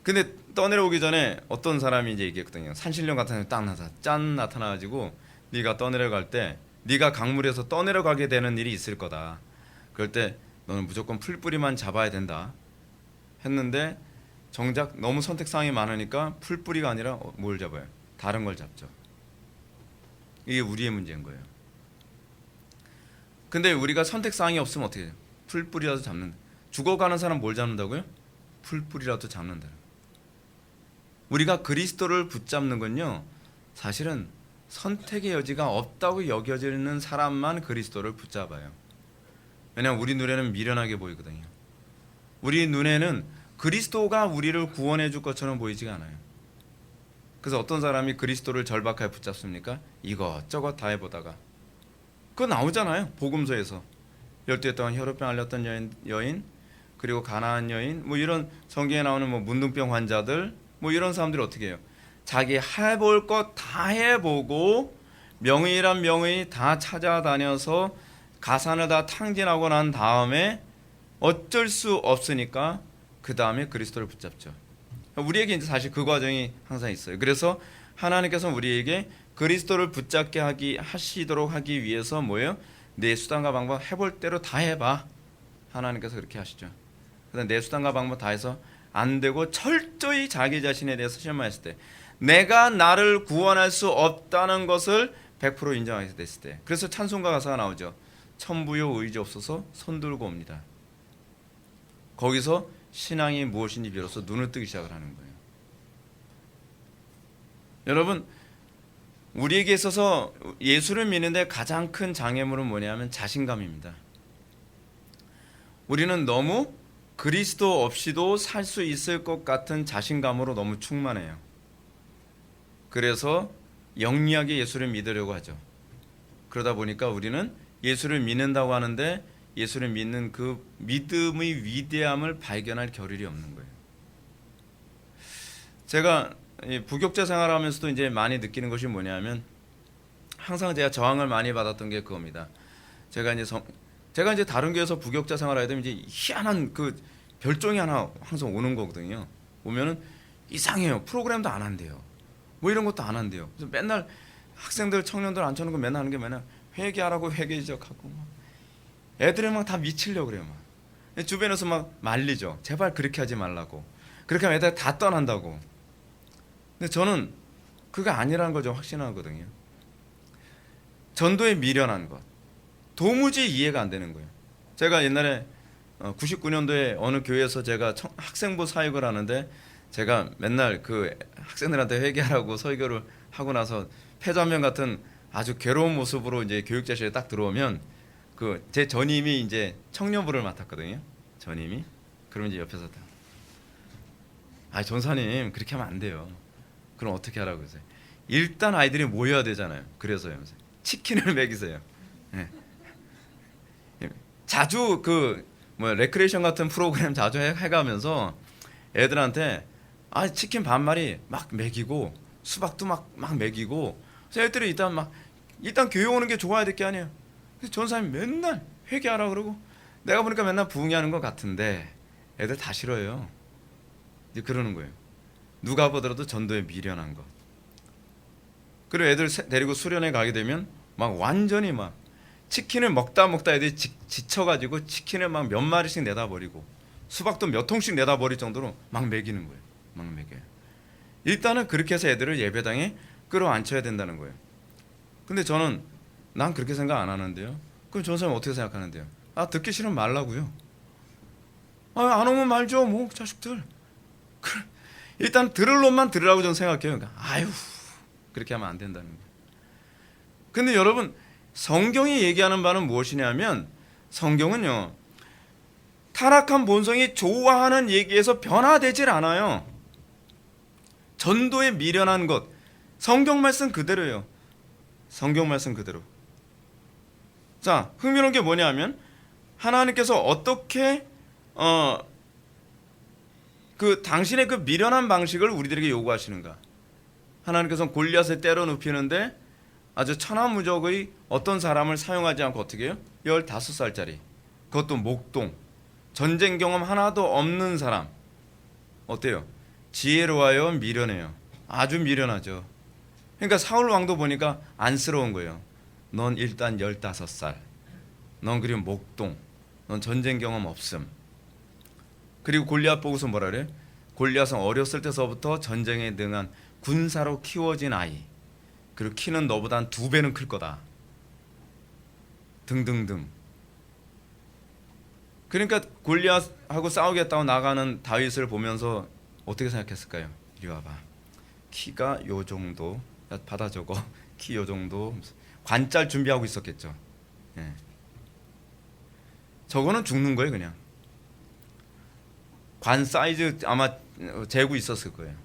근데 떠내려오기 전에 어떤 사람이 이제 얘기했거든요. 산신령 같은 사람이 딱 나타나가지고 네가 떠내려갈 때 네가 강물에서 떠내려가게 되는 일이 있을 거다. 그럴 때 너는 무조건 풀뿌리만 잡아야 된다 했는데 정작 너무 선택사항이 많으니까 풀뿌리가 아니라 뭘 잡아요? 다른 걸 잡죠. 이게 우리의 문제인 거예요. 근데 우리가 선택사항이 없으면 어떻게 해요? 풀뿌리라도 잡는다. 죽어가는 사람 뭘 잡는다고요? 풀뿌리라도 잡는다. 우리가 그리스도를 붙잡는 건요, 사실은 선택의 여지가 없다고 여겨지는 사람만 그리스도를 붙잡아요. 왜냐하면 우리 눈에는 미련하게 보이거든요. 우리 눈에는 그리스도가 우리를 구원해 줄 것처럼 보이지가 않아요. 그래서 어떤 사람이 그리스도를 절박하게 붙잡습니까? 이것저것 다 해보다가 그거 나오잖아요. 복음서에서 12해 동안 혈우병 앓렸던 여인, 그리고 가나안 여인, 뭐 이런 성경에 나오는 뭐 문둥병 환자들, 뭐 이런 사람들이 어떻게 해요? 자기 해볼 것 다 해보고 명의란 명의 다 찾아다녀서 가산을 다 탕진하고 난 다음에 어쩔 수 없으니까 그 다음에 그리스도를 붙잡죠. 우리에게 이제 사실 그 과정이 항상 있어요. 그래서 하나님께서 우리에게 그리스도를 붙잡게 하시도록 하기 위해서 뭐예요? 내 수단과 방법 해볼 대로 다 해봐. 하나님께서 그렇게 하시죠. 그래서 내 수단과 방법 다 해서 안 되고 철저히 자기 자신에 대해서 실망했을 때, 내가 나를 구원할 수 없다는 것을 100% 인정하게 됐을 때, 그래서 찬송가 가사가 나오죠. 천부요 의지 없어서 손들고 옵니다. 거기서 신앙이 무엇인지 비로소 눈을 뜨기 시작을 하는 거예요. 여러분, 우리에게 있어서 예수를 믿는데 가장 큰 장애물은 뭐냐면 자신감입니다. 우리는 너무 그리스도 없이도 살 수 있을 것 같은 자신감으로 너무 충만해요. 그래서 영리하게 예수를 믿으려고 하죠. 그러다 보니까 우리는 예수를 믿는다고 하는데 예수를 믿는 그 믿음의 위대함을 발견할 겨를이 없는 거예요. 제가 부교육자 생활하면서도 이제 많이 느끼는 것이 뭐냐면, 항상 제가 저항을 많이 받았던 게 그겁니다. 제가 이제 다른 교회에서 부교육자 생활하게 되면 이제 희한한 그 별종이 하나 항상 오는 거거든요. 오면은 이상해요. 프로그램도 안 한대요. 뭐 이런 것도 안 한대요. 그래서 맨날 학생들, 청년들 앉혀놓고 맨날 하는 게 맨날 회개하라고 회개 지적하고 막 애들이 막 다 미치려고 그래요. 막 주변에서 막 말리죠. 제발 그렇게 하지 말라고. 그렇게 하면 애들 다 떠난다고. 근데 저는 그거 아니라는 걸 좀 확신하거든요. 전도에 미련한 것, 도무지 이해가 안 되는 거예요. 제가 옛날에 99년도에 어느 교회에서 제가 학생부 사역을 하는데, 제가 맨날 그 학생들한테 회개하라고 설교를 하고 나서 폐자면 같은 아주 괴로운 모습으로 이제 교육자실에 딱 들어오면, 그 제 전임이 이제 청년부를 맡았거든요. 전임이. 그러면 이제 옆에서 전사님 그렇게 하면 안 돼요. 그럼 어떻게 하라고 그러세요? 일단 아이들이 모여야 되잖아요. 그래서요. 치킨을 먹이세요. 네. 자주 레크레이션 같은 프로그램 자주 해가면서 애들한테 치킨 반마리 막 먹이고 수박도 막 먹이고, 그래서 애들이 일단 교회 오는 게 좋아야 될 게 아니에요. 그래서 전사님 맨날 회개하라 그러고, 내가 보니까 맨날 부흥하는 것 같은데 애들 다 싫어요. 이제 그러는 거예요. 누가 보더라도 전도에 미련한 것. 그리고 애들 데리고 수련회 가게 되면 막 완전히 막 치킨을 먹다 애들이 지쳐가지고 치킨을 막 몇 마리씩 내다 버리고 수박도 몇 통씩 내다 버릴 정도로 막 먹이는 거예요. 막 먹여요. 일단은 그렇게 해서 애들을 예배당에 끌어안쳐야 된다는 거예요. 근데 난 그렇게 생각 안 하는데요. 그럼 전사님 어떻게 생각하는데요? 듣기 싫으면 말라고요. 안 오면 말죠. 뭐 자식들. 일단 들을 놈만 들으라고 저는 생각해요. 그러니까 그렇게 하면 안 된다는 거예요. 근데 여러분, 성경이 얘기하는 바는 무엇이냐면, 성경은요, 타락한 본성이 좋아하는 얘기에서 변화되질 않아요. 전도에 미련한 것, 성경 말씀 그대로예요. 성경 말씀 그대로. 자, 흥미로운 게 뭐냐면, 하나님께서 어떻게 당신의 그 미련한 방식을 우리들에게 요구하시는가? 하나님께서는 골리앗을 때려 눕히는데 아주 천하무적의 어떤 사람을 사용하지 않고 어떻게 해요? 15살짜리, 그것도 목동, 전쟁 경험 하나도 없는 사람, 어때요? 지혜로워요? 미련해요? 아주 미련하죠. 그러니까 사울 왕도 보니까 안쓰러운 거예요. 넌 일단 15살, 넌 그리고 목동, 넌 전쟁 경험 없음. 그리고 골리앗 보고서 뭐라 그래? 골리앗은 어렸을 때서부터 전쟁에 능한 군사로 키워진 아이. 그리고 키는 너보다 한 2배는 클 거다. 등등등. 그러니까 골리앗하고 싸우겠다고 나가는 다윗을 보면서 어떻게 생각했을까요? 이리 와봐. 키가 요 정도. 야, 받아 적어. 키 요 정도. 관짤 준비하고 있었겠죠. 예. 저거는 죽는 거예요, 그냥. 관 사이즈 아마 재고 있었을 거예요.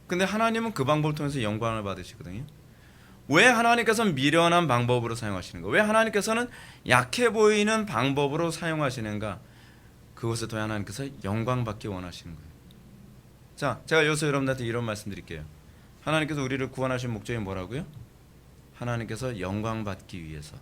근데 하나님은 그 방법을 통해서 영광을 받으시거든요. 왜 하나님께서는 미련한 방법으로 사용하시는 가? 왜 하나님께서는 약해 보이는 방법으로 사용하시는가? 그것을 통해 하나님께서 영광 받기 원하시는 거예요. 자, 제가 여기서 여러분들한테 이런 말씀 드릴게요. 하나님께서 우리를 구원하신 목적이 뭐라고요? 하나님께서 영광 받기 위해서.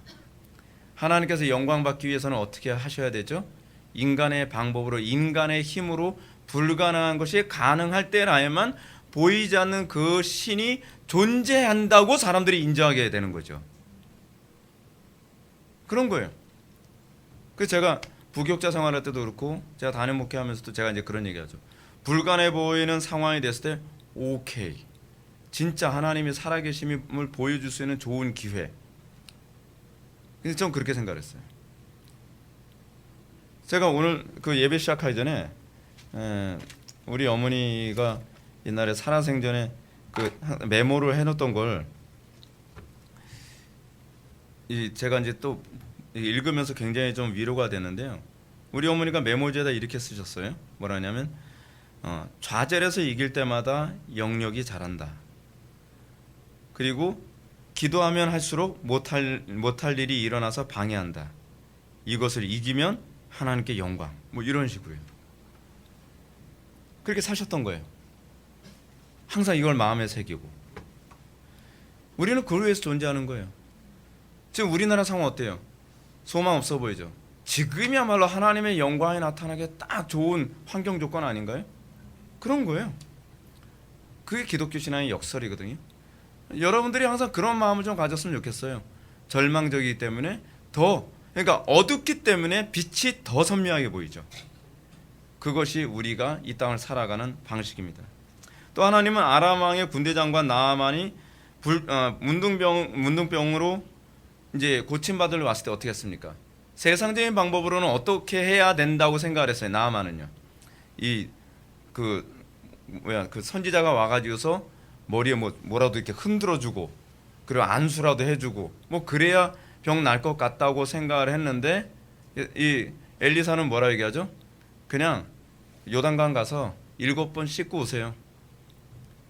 하나님께서 영광 받기 위해서는 어떻게 하셔야 되죠? 인간의 방법으로, 인간의 힘으로 불가능한 것이 가능할 때라야만 보이지 않는 그 신이 존재한다고 사람들이 인정하게 되는 거죠. 그런 거예요. 그 제가 부교육자 생활할 때도 그렇고 제가 단임 목회하면서도 제가 이제 그런 얘기하죠. 불가능해 보이는 상황이 됐을 때 오케이. 진짜 하나님이 살아계심을 보여줄 수 있는 좋은 기회. 근데 전 그렇게 생각했어요. 제가 오늘 그 예배 시작하기 전에 우리 어머니가 옛날에 살아생전에 그 메모를 해놓던 걸 제가 이제 또 읽으면서 굉장히 좀 위로가 됐는데요. 우리 어머니가 메모지에다 이렇게 쓰셨어요. 뭐라냐면 좌절해서 이길 때마다 영역이 자란다. 그리고 기도하면 할수록 못할 일이 일어나서 방해한다. 이것을 이기면 하나님께 영광. 뭐 이런 식으로요. 그렇게 사셨던 거예요. 항상 이걸 마음에 새기고. 우리는 그걸 위해서 존재하는 거예요. 지금 우리나라 상황 어때요? 소망 없어 보이죠? 지금이야말로 하나님의 영광이 나타나게 딱 좋은 환경 조건 아닌가요? 그런 거예요. 그게 기독교 신앙의 역설이거든요. 여러분들이 항상 그런 마음을 좀 가졌으면 좋겠어요. 절망적이기 때문에 그러니까 어둡기 때문에 빛이 더 선명하게 보이죠. 그것이 우리가 이 땅을 살아가는 방식입니다. 또 하나님은 아람 왕의 군대 장관 나아만이 문둥병으로 이제 고침받으러 왔을 때 어떻게 했습니까? 세상적인 방법으로는 어떻게 해야 된다고 생각을 했어요. 나아만은요. 그 선지자가 와가지고서 머리에 뭐라도 이렇게 흔들어주고 그리고 안수라도 해주고 뭐 그래야 병 날 것 같다고 생각을 했는데 이 엘리사는 뭐라 얘기하죠? 그냥 요단강 가서 7번 씻고 오세요.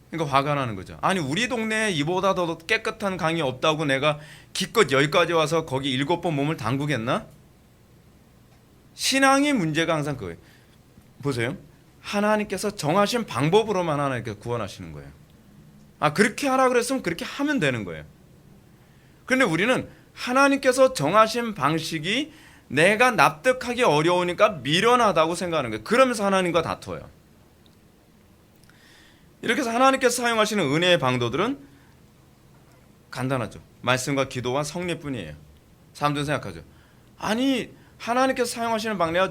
그러니까 화가 나는 거죠. 아니 우리 동네에 이보다 더 깨끗한 강이 없다고 내가 기껏 여기까지 와서 거기 7번 몸을 담그겠나? 신앙의 문제가 항상 그거예요. 보세요. 하나님께서 정하신 방법으로만 하나님께서 구원하시는 거예요. 그렇게 하라 그랬으면 그렇게 하면 되는 거예요. 그런데 우리는 하나님께서 정하신 방식이 내가 납득하기 어려우니까 미련하다고 생각하는 거예요. 그러면서 하나님과 다퉈요. 이렇게 해서 하나님께서 사용하시는 은혜의 방도들은 간단하죠. 말씀과 기도와 성례뿐이에요. 사람들은 생각하죠. 아니 하나님께서 사용하시는 방례가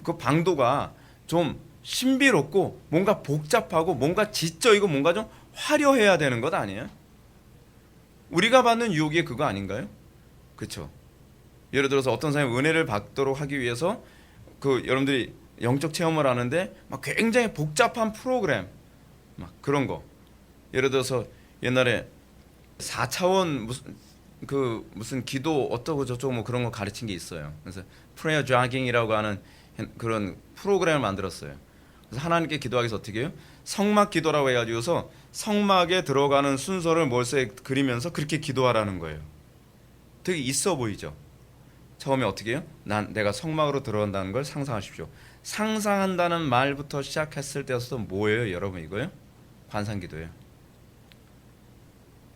그 방도가 좀 신비롭고 뭔가 복잡하고 뭔가 지적이고 뭔가 좀 화려해야 되는 것 아니에요? 우리가 받는 유혹이 그거 아닌가요? 그렇죠. 예를 들어서 어떤 사람이 은혜를 받도록 하기 위해서 여러분들이 영적 체험을 하는데 막 굉장히 복잡한 프로그램 막 그런 거. 예를 들어서 옛날에 4차원 무슨 기도 어떠고 저쩌고 뭐 그런 거 가르친 게 있어요. 그래서 프레어 조깅이라고 하는 그런 프로그램을 만들었어요. 그래서 하나님께 기도하기 위해서 어떻게 해요? 성막 기도라고 해가지고서 성막에 들어가는 순서를 몰세에 그리면서 그렇게 기도하라는 거예요. 되게 있어 보이죠? 처음에 어떻게 해요? 내가 성막으로 들어간다는 걸 상상하십시오. 상상한다는 말부터 시작했을 때부터 뭐예요, 여러분? 이거요? 관상기도예요.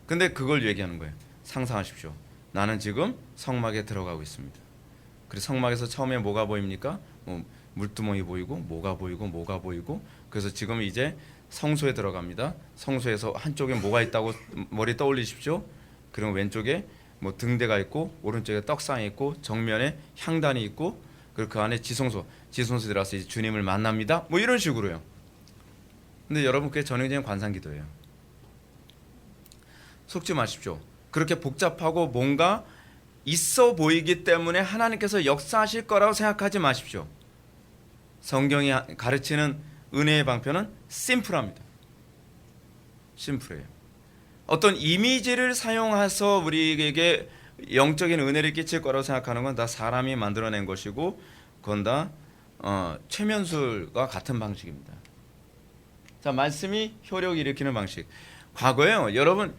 근데 그걸 얘기하는 거예요. 상상하십시오. 나는 지금 성막에 들어가고 있습니다. 그래서 성막에서 처음에 뭐가 보입니까? 물두멍이 보이고 뭐가 보이고 그래서 지금 이제 성소에 들어갑니다. 성소에서 한쪽에 뭐가 있다고 머리 떠올리십시오. 그리고 왼쪽에 뭐 등대가 있고 오른쪽에 떡상이 있고 정면에 향단이 있고 그리고 그 안에 지성소 들어가서 이제 주님을 만납니다. 뭐 이런 식으로요. 근데 여러분 그게 전형적인 관상기도예요. 속지 마십시오. 그렇게 복잡하고 뭔가 있어 보이기 때문에 하나님께서 역사하실 거라고 생각하지 마십시오. 성경이 가르치는 은혜의 방편은 심플합니다. 심플해요. 어떤 이미지를 사용해서 우리에게 영적인 은혜를 끼칠 거라고 생각하는 건 다 사람이 만들어낸 것이고 그건 다 최면술과 같은 방식입니다. 자, 말씀이 효력을 일으키는 방식. 과거에요, 여러분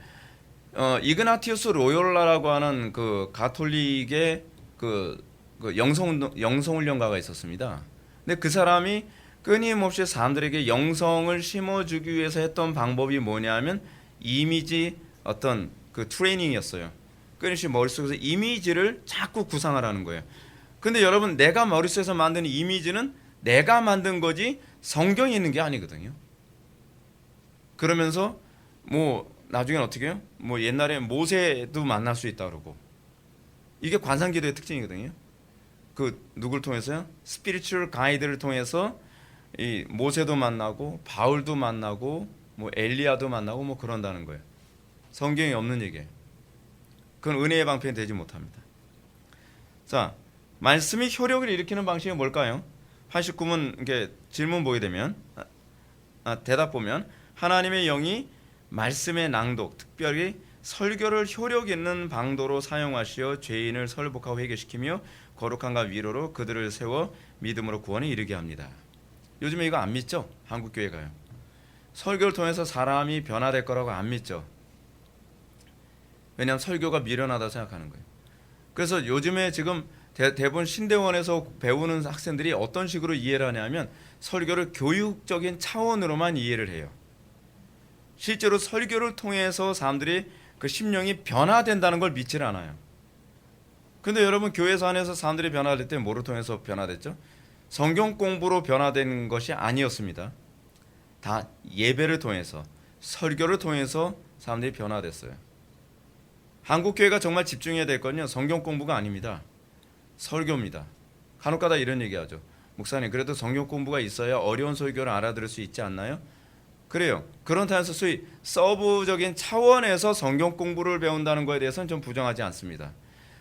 이그나티우스 로욜라라고 하는 그 가톨릭의 그 영성훈련가가 있었습니다. 근데 그 사람이 끊임없이 사람들에게 영성을 심어주기 위해서 했던 방법이 뭐냐면 이미지 어떤 그 트레이닝이었어요. 끊임없이 머릿속에서 이미지를 자꾸 구상하라는 거예요. 근데 여러분 내가 머릿속에서 만드는 이미지는 내가 만든 거지 성경에 있는 게 아니거든요. 그러면서 뭐 나중에는 어떻게 해요? 뭐 옛날에 모세도 만날 수 있다 그러고 이게 관상기도의 특징이거든요. 그 누굴 통해서요? 스피리추얼 가이드를 통해서 이 모세도 만나고 바울도 만나고 뭐 엘리야도 만나고 뭐 그런다는 거예요. 성경에 없는 얘기예요. 그건 은혜의 방편이 되지 못합니다. 자, 말씀이 효력을 일으키는 방식이 뭘까요? 89문 이게 질문 보게 되면 대답 보면 하나님의 영이 말씀의 낭독, 특별히 설교를 효력 있는 방도로 사용하시어 죄인을 설복하고 회개시키며 거룩함과 위로로 그들을 세워 믿음으로 구원에 이르게 합니다. 요즘에 이거 안 믿죠? 한국 교회가요. 설교를 통해서 사람이 변화될 거라고 안 믿죠. 왜냐하면 설교가 미련하다고 생각하는 거예요. 그래서 요즘에 지금 대부분 신대원에서 배우는 학생들이 어떤 식으로 이해를 하냐면 설교를 교육적인 차원으로만 이해를 해요. 실제로 설교를 통해서 사람들이 그 심령이 변화된다는 걸 믿질 않아요. 근데 여러분 교회에서 안에서 사람들이 변화될 때 뭐를 통해서 변화됐죠? 성경 공부로 변화된 것이 아니었습니다. 다 예배를 통해서 설교를 통해서 사람들이 변화됐어요. 한국 교회가 정말 집중해야 될 건요 성경 공부가 아닙니다. 설교입니다. 간혹가다 이런 얘기하죠. 목사님 그래도 성경 공부가 있어야 어려운 설교를 알아들을 수 있지 않나요? 그래요. 그런 타에서 소위 서브적인 차원에서 성경 공부를 배운다는 것에 대해서는 좀 부정하지 않습니다.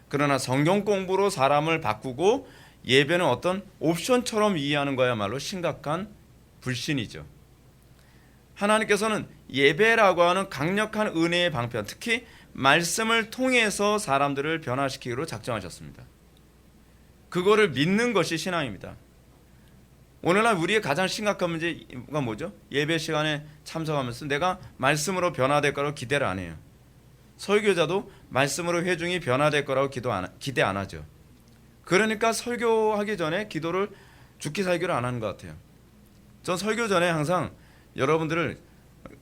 그러나 성경 공부로 사람을 바꾸고 예배는 어떤 옵션처럼 이해하는 거야말로 심각한 불신이죠. 하나님께서는 예배라고 하는 강력한 은혜의 방편, 특히 말씀을 통해서 사람들을 변화시키기로 작정하셨습니다. 그거를 믿는 것이 신앙입니다. 오늘날 우리의 가장 심각한 문제가 뭐죠? 예배 시간에 참석하면서 내가 말씀으로 변화될 거라고 기대를 안 해요. 설교자도 말씀으로 회중이 변화될 거라고 기대 안 하죠. 그러니까 설교하기 전에 기도를 죽기 살기를 안 하는 것 같아요. 전 설교 전에 항상 여러분들을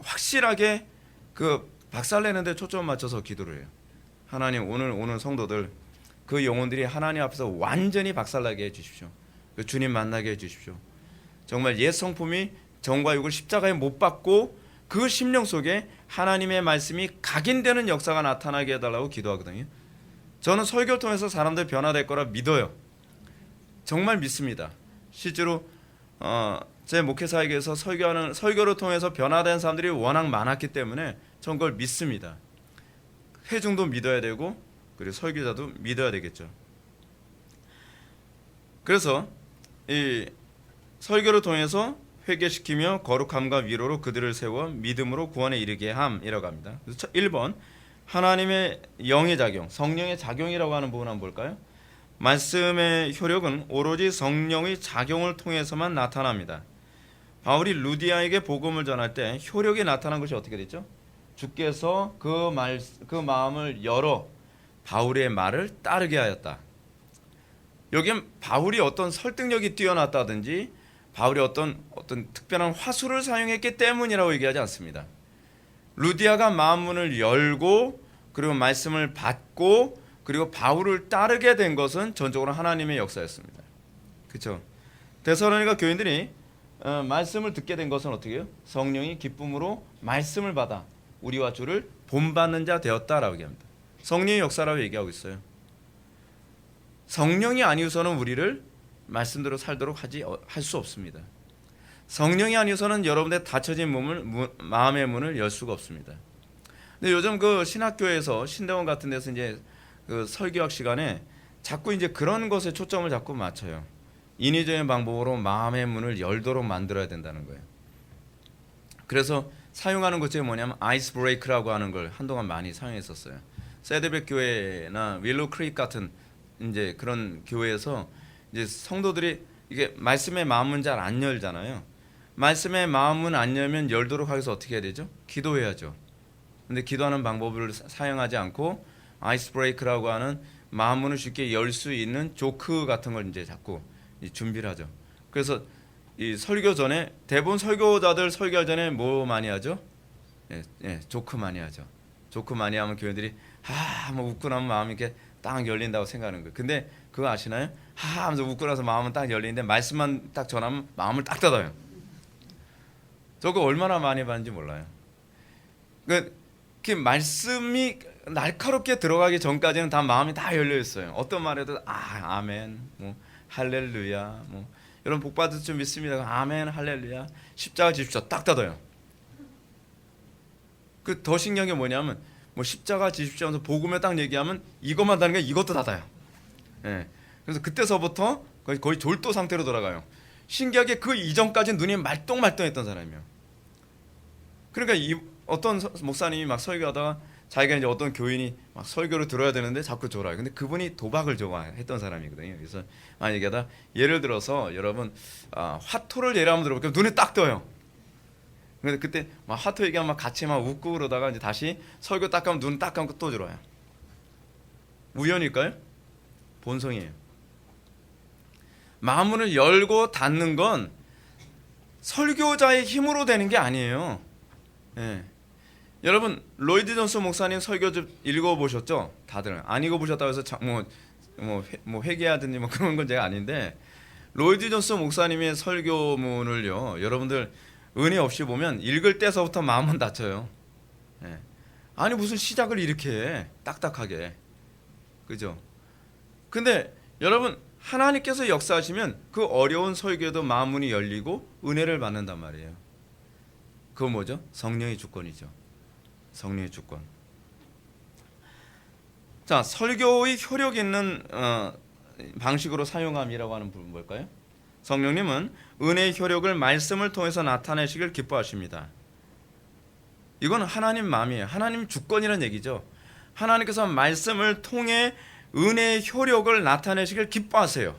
확실하게 그 박살내는 데 초점 맞춰서 기도를 해요. 하나님 오늘 성도들 그 영혼들이 하나님 앞에서 완전히 박살나게 해주십시오. 그 주님 만나게 해주십시오. 정말 옛 성품이 정과 육을 십자가에 못 박고 그 심령 속에 하나님의 말씀이 각인되는 역사가 나타나게 해달라고 기도하거든요. 저는 설교를 통해서 사람들 변화될 거라 믿어요. 정말 믿습니다. 실제로 제 목회사에게서 설교를 통해서 변화된 사람들이 워낙 많았기 때문에 전 그걸 믿습니다. 회중도 믿어야 되고 그리고 설교자도 믿어야 되겠죠. 그래서 이 설교를 통해서 회개시키며 거룩함과 위로로 그들을 세워 믿음으로 구원에 이르게 함이라고 합니다. 그래서 1번 하나님의 영의 작용, 성령의 작용이라고 하는 부분 한번 볼까요? 말씀의 효력은 오로지 성령의 작용을 통해서만 나타납니다. 바울이 루디아에게 복음을 전할 때 효력이 나타난 것이 어떻게 됐죠? 주께서 그 마음을 열어 바울의 말을 따르게 하였다. 여기엔 바울이 어떤 설득력이 뛰어났다든지 바울이 어떤 특별한 화술을 사용했기 때문이라고 얘기하지 않습니다. 루디아가 마음문을 열고 그리고 말씀을 받고 그리고 바울을 따르게 된 것은 전적으로 하나님의 역사였습니다. 그렇죠? 데살로니가 교인들이 말씀을 듣게 된 것은 어떻게 해요? 성령이 기쁨으로 말씀을 받아 우리와 주를 본받는 자 되었다라고 얘기합니다. 성령의 역사라고 얘기하고 있어요. 성령이 아니어서는 우리를 말씀대로 살도록 할 수 없습니다. 성령이 아니어서는 여러분의 닫혀진 마음의 문을 열 수가 없습니다. 근데 요즘 그 신학교에서 신대원 같은 데서 이제 그 설교학 시간에 자꾸 이제 그런 것에 초점을 자꾸 맞춰요. 인위적인 방법으로 마음의 문을 열도록 만들어야 된다는 거예요. 그래서 사용하는 것 중에 뭐냐면 아이스 브레이크라고 하는 걸 한동안 많이 사용했었어요. 세드백 교회나 윌로우 크릭 같은 이제 그런 교회에서 이제 성도들이 이게 말씀의 마음은 잘 안 열잖아요. 말씀의 마음은 안 열면 열도록 하기 위해서 어떻게 해야 되죠? 기도해야죠. 근데 기도하는 방법을 사용하지 않고 아이스 브레이크라고 하는 마음문을 쉽게 열 수 있는 조크 같은 걸 이제 자꾸 준비를 하죠. 그래서 이 설교 전에 대부분 설교자들 설교할 전에 뭐 많이 하죠? 조크 많이 하죠. 조크 많이 하면 교회들이 한번 웃고 나면 마음이 이렇게 딱 열린다고 생각하는 거예요. 근데 그거 아시나요? 하면서 웃고 나서 마음은 딱 열리는데 말씀만 딱 전하면 마음을 딱 닫아요. 저거 얼마나 많이 받는지 몰라요. 그 말씀이 날카롭게 들어가기 전까지는 다 마음이 다 열려 있어요. 어떤 말에도 아멘, 뭐 할렐루야, 뭐 여러분 복 받을 줄 믿습니다. 아멘, 할렐루야, 십자가 지십시오, 딱 닫아요. 그 더 신기한 게 뭐냐면 뭐 십자가 지십시오 하면서 복음에 딱 얘기하면 이것만 닫는 게 이것도 닫아요. 그래서 그때서부터 거의 졸도 상태로 돌아가요. 신기하게 그 이전까지는 눈이 말똥말똥했던 사람이에요. 그러니까 어떤 목사님이 막 설교하다가 자기가 이제 어떤 교인이 막 설교를 들어야 되는데 자꾸 졸아요. 근데 그분이 도박을 좋아했던 사람이거든요. 그래서 만약에 예를 들어서 여러분 화토를 예를 한번 들어볼게요. 눈에 딱 떠요. 근데 그때 막 화토 얘기하면 막 같이 막 웃고 그러다가 이제 다시 설교 딱 하면 눈 딱 감고 또 졸아요. 우연일까요? 본성이에요. 마음문을 열고 닫는 건 설교자의 힘으로 되는 게 아니에요. 여러분 로이드 존스 목사님 설교 좀 읽어보셨죠? 다들 안 읽어보셨다고 해서 뭐 회개하든지 뭐 그런 건 제가 아닌데 로이드 존스 목사님의 설교문을요 여러분들 은혜 없이 보면 읽을 때서부터 마음은 다쳐요. 아니 무슨 시작을 이렇게 해 딱딱하게, 그죠? 근데 여러분 하나님께서 역사하시면 그 어려운 설교도 마음문이 열리고 은혜를 받는단 말이에요. 그건 뭐죠? 성령의 주권이죠. 성령의 주권. 자, 설교의 효력 있는 방식으로 사용함이라고 하는 부분 뭘까요? 성령님은 은혜의 효력을 말씀을 통해서 나타내시길 기뻐하십니다. 이건 하나님 마음이에요. 하나님 주권이라는 얘기죠. 하나님께서 말씀을 통해 은혜의 효력을 나타내시길 기뻐하세요.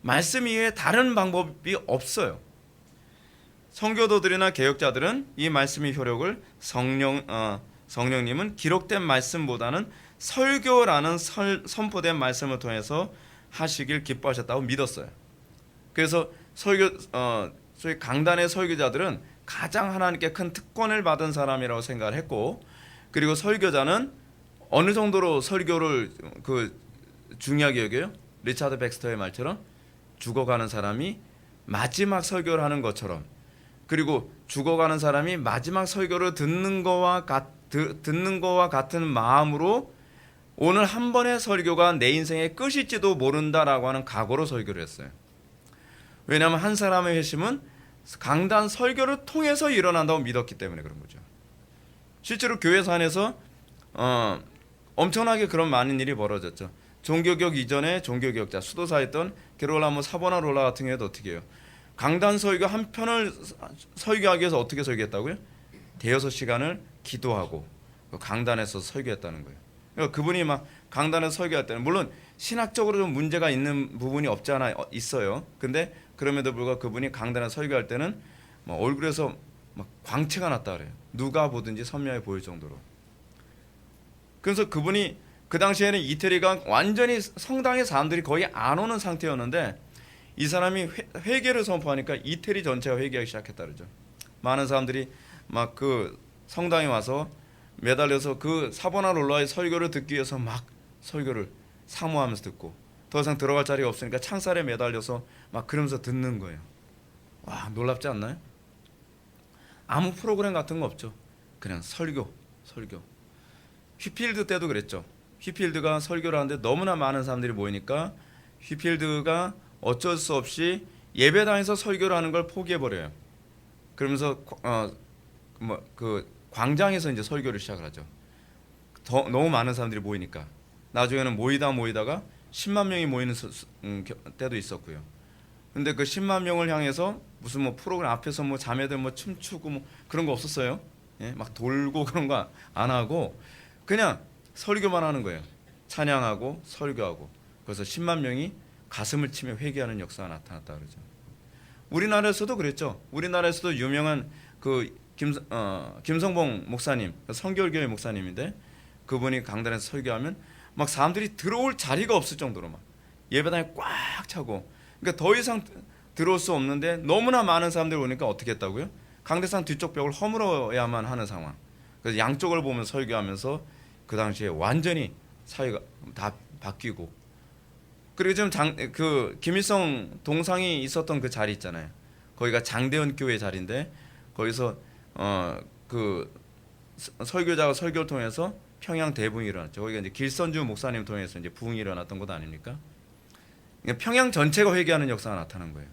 말씀 이외에 다른 방법이 없어요. 성교도들이나 개혁자들은 이 말씀의 효력을 성령님은 기록된 말씀보다는 설교라는 선포된 말씀을 통해서 하시길 기뻐하셨다고 믿었어요. 그래서 소위 강단의 설교자들은 가장 하나님께 큰 특권을 받은 사람이라고 생각을 했고, 그리고 설교자는 어느 정도로 설교를 중요하게 여겨요? 리차드 백스터의 말처럼 죽어가는 사람이 마지막 설교를 하는 것처럼, 그리고 죽어가는 사람이 마지막 설교를 듣는 거와 같은 마음으로 오늘 한 번의 설교가 내 인생의 끝일지도 모른다라고 하는 각오로 설교를 했어요. 왜냐하면 한 사람의 회심은 강단 설교를 통해서 일어난다고 믿었기 때문에 그런 거죠. 실제로 교회사 안에서 엄청나게 그런 많은 일이 벌어졌죠. 종교개혁 이전에 종교개혁자 수도사였던 게롤라모 사보나롤라 같은 경우에도 어떻게 해요? 강단 설교 한 편을 설교하기 위해서 어떻게 설교했다고요? 대여섯 시간을 기도하고 강단에서 설교했다는 거예요. 그러니까 그분이 막 강단에서 설교할 때는 물론 신학적으로 좀 문제가 있는 부분이 없지 않아 있어요. 근데 그럼에도 불구하고 그분이 강단에서 설교할 때는 막 얼굴에서 막 광채가 났다 그래요. 누가 보든지 선명해 보일 정도로. 그래서 그분이 그 당시에는 이태리가 완전히 성당의 사람들이 거의 안 오는 상태였는데 이 사람이 회개를 선포하니까 이태리 전체가 회개하기 시작했다 그러죠. 많은 사람들이 막 그 성당에 와서 매달려서 그 사보나롤라의 설교를 듣기 위해서 막 설교를 사모하면서 듣고 더 이상 들어갈 자리가 없으니까 창살에 매달려서 막 그러면서 듣는 거예요. 와, 놀랍지 않나요? 아무 프로그램 같은 거 없죠. 그냥 설교. 휘필드 때도 그랬죠. 휘필드가 설교를 하는데 너무나 많은 사람들이 모이니까 휘필드가 어쩔 수 없이 예배당에서 설교를 하는 걸 포기해 버려요. 그러면서 그 광장에서 이제 설교를 시작을 하죠. 너무 많은 사람들이 모이니까. 나중에는 모이다가 10만 명이 모이는 때도 있었고요. 근데 그 10만 명을 향해서 무슨 뭐 프로그램 앞에서 뭐 자매들 뭐 춤추고 뭐 그런 거 없었어요. 예? 막 돌고 그런 거 안 하고 그냥 설교만 하는 거예요. 찬양하고 설교하고. 그래서 10만 명이 가슴을 치며 회개하는 역사가 나타났다 그러죠. 우리나라에서도 그랬죠. 우리나라에서도 유명한 그 김성봉 목사님, 성결교회 목사님인데 그분이 강단에서 설교하면 막 사람들이 들어올 자리가 없을 정도로 막 예배당에 꽉 차고, 그러니까 더 이상 들어올 수 없는데 너무나 많은 사람들이 오니까 어떻게 했다고요? 강대상 뒤쪽 벽을 허물어야만 하는 상황. 그래서 양쪽을 보면서 설교하면서 그 당시에 완전히 사회가 다 바뀌고, 그리고 지금 그 김일성 동상이 있었던 그 자리 있잖아요. 거기가 장대현 교회 자리인데 거기서 그 설교자가 설교를 통해서 평양 대붕이 일어났죠. 거기가 이제 길선주 목사님 통해서 이제 부흥이 일어났던 것 아닙니까? 그러니까 평양 전체가 회개하는 역사가 나타난 거예요.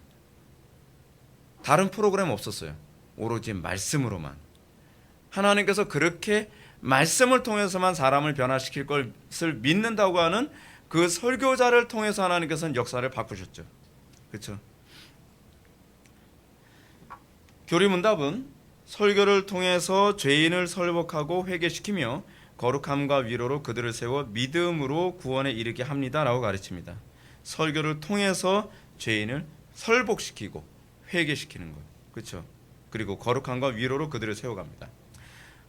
다른 프로그램 없었어요. 오로지 말씀으로만. 하나님께서 그렇게 말씀을 통해서만 사람을 변화시킬 것을 믿는다고 하는 그 설교자를 통해서 하나님께서는 역사를 바꾸셨죠. 그렇죠? 교리문답은 설교를 통해서 죄인을 설복하고 회개시키며 거룩함과 위로로 그들을 세워 믿음으로 구원에 이르게 합니다라고 가르칩니다. 설교를 통해서 죄인을 설복시키고 회개시키는 것, 그렇죠? 그리고 거룩함과 위로로 그들을 세워갑니다.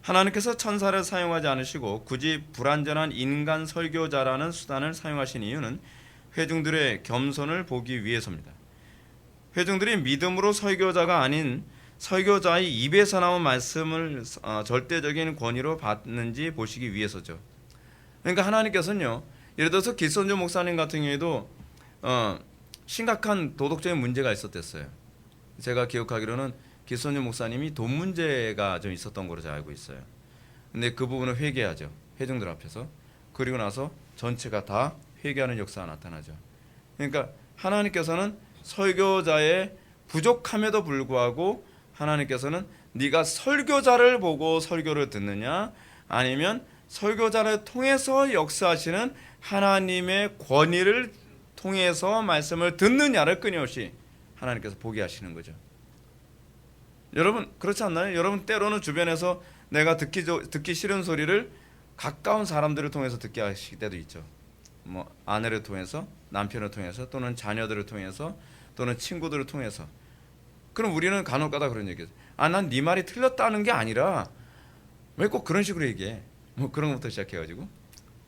하나님께서 천사를 사용하지 않으시고 굳이 불완전한 인간 설교자라는 수단을 사용하신 이유는 회중들의 겸손을 보기 위해서입니다. 회중들이 믿음으로 설교자가 아닌 설교자의 입에서 나온 말씀을 절대적인 권위로 받는지 보시기 위해서죠. 그러니까 하나님께서는요, 예를 들어서 길선주 목사님 같은 경우에도 심각한 도덕적인 문제가 있었댔어요. 제가 기억하기로는 길선주 목사님이 돈 문제가 좀 있었던 걸로 제가 알고 있어요. 근데 그 부분을 회개하죠. 회중들 앞에서. 그리고 나서 전체가 다 회개하는 역사가 나타나죠. 그러니까 하나님께서는 설교자의 부족함에도 불구하고 하나님께서는 네가 설교자를 보고 설교를 듣느냐, 아니면 설교자를 통해서 역사하시는 하나님의 권위를 통해서 말씀을 듣느냐를 끊임없이 하나님께서 보게 하시는 거죠. 여러분 그렇지 않나요? 여러분 때로는 주변에서 내가 듣기 싫은 소리를 가까운 사람들을 통해서 듣게 하실 때도 있죠. 뭐 아내를 통해서, 남편을 통해서, 또는 자녀들을 통해서, 또는 친구들을 통해서. 그럼 우리는 간혹가다 그런 얘기해요. 난 네 말이 틀렸다는 게 아니라 왜 꼭 그런 식으로 얘기해? 뭐 그런 것부터 시작해가지고.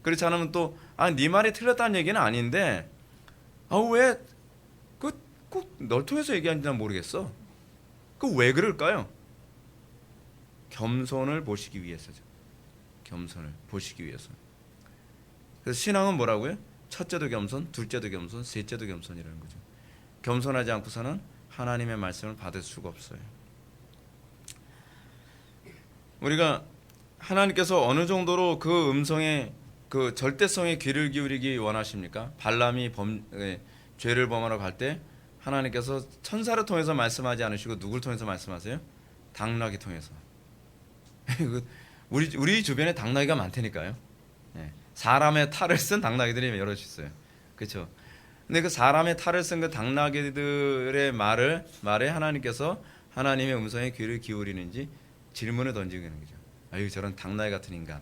그렇지 않으면 또 네 말이 틀렸다는 얘기는 아닌데 왜 꼭 널 통해서 얘기하는지 난 모르겠어. 그 왜 그럴까요? 겸손을 보시기 위해서죠. 겸손을 보시기 위해서. 그래서 신앙은 뭐라고요? 첫째도 겸손, 둘째도 겸손, 셋째도 겸손이라는 거죠. 겸손하지 않고서는 하나님의 말씀을 받을 수가 없어요. 우리가 하나님께서 어느 정도로 그 음성에, 그 절대성에 귀를 기울이기 원하십니까? 발람이 죄를 범하러 갈 때 하나님께서 천사를 통해서 말씀하지 않으시고 누굴 통해서 말씀하세요? 당나귀 통해서. 우리 주변에 당나귀가 많다니까요. 사람의 탈을 쓴 당나귀들이 여럿 있어요. 그렇죠? 근데 그 사람의 탈을 쓴 그 당나귀들의 말에 하나님께서 하나님의 음성에 귀를 기울이는지 질문을 던지는 거죠. 아유, 저런 당나귀 같은 인간.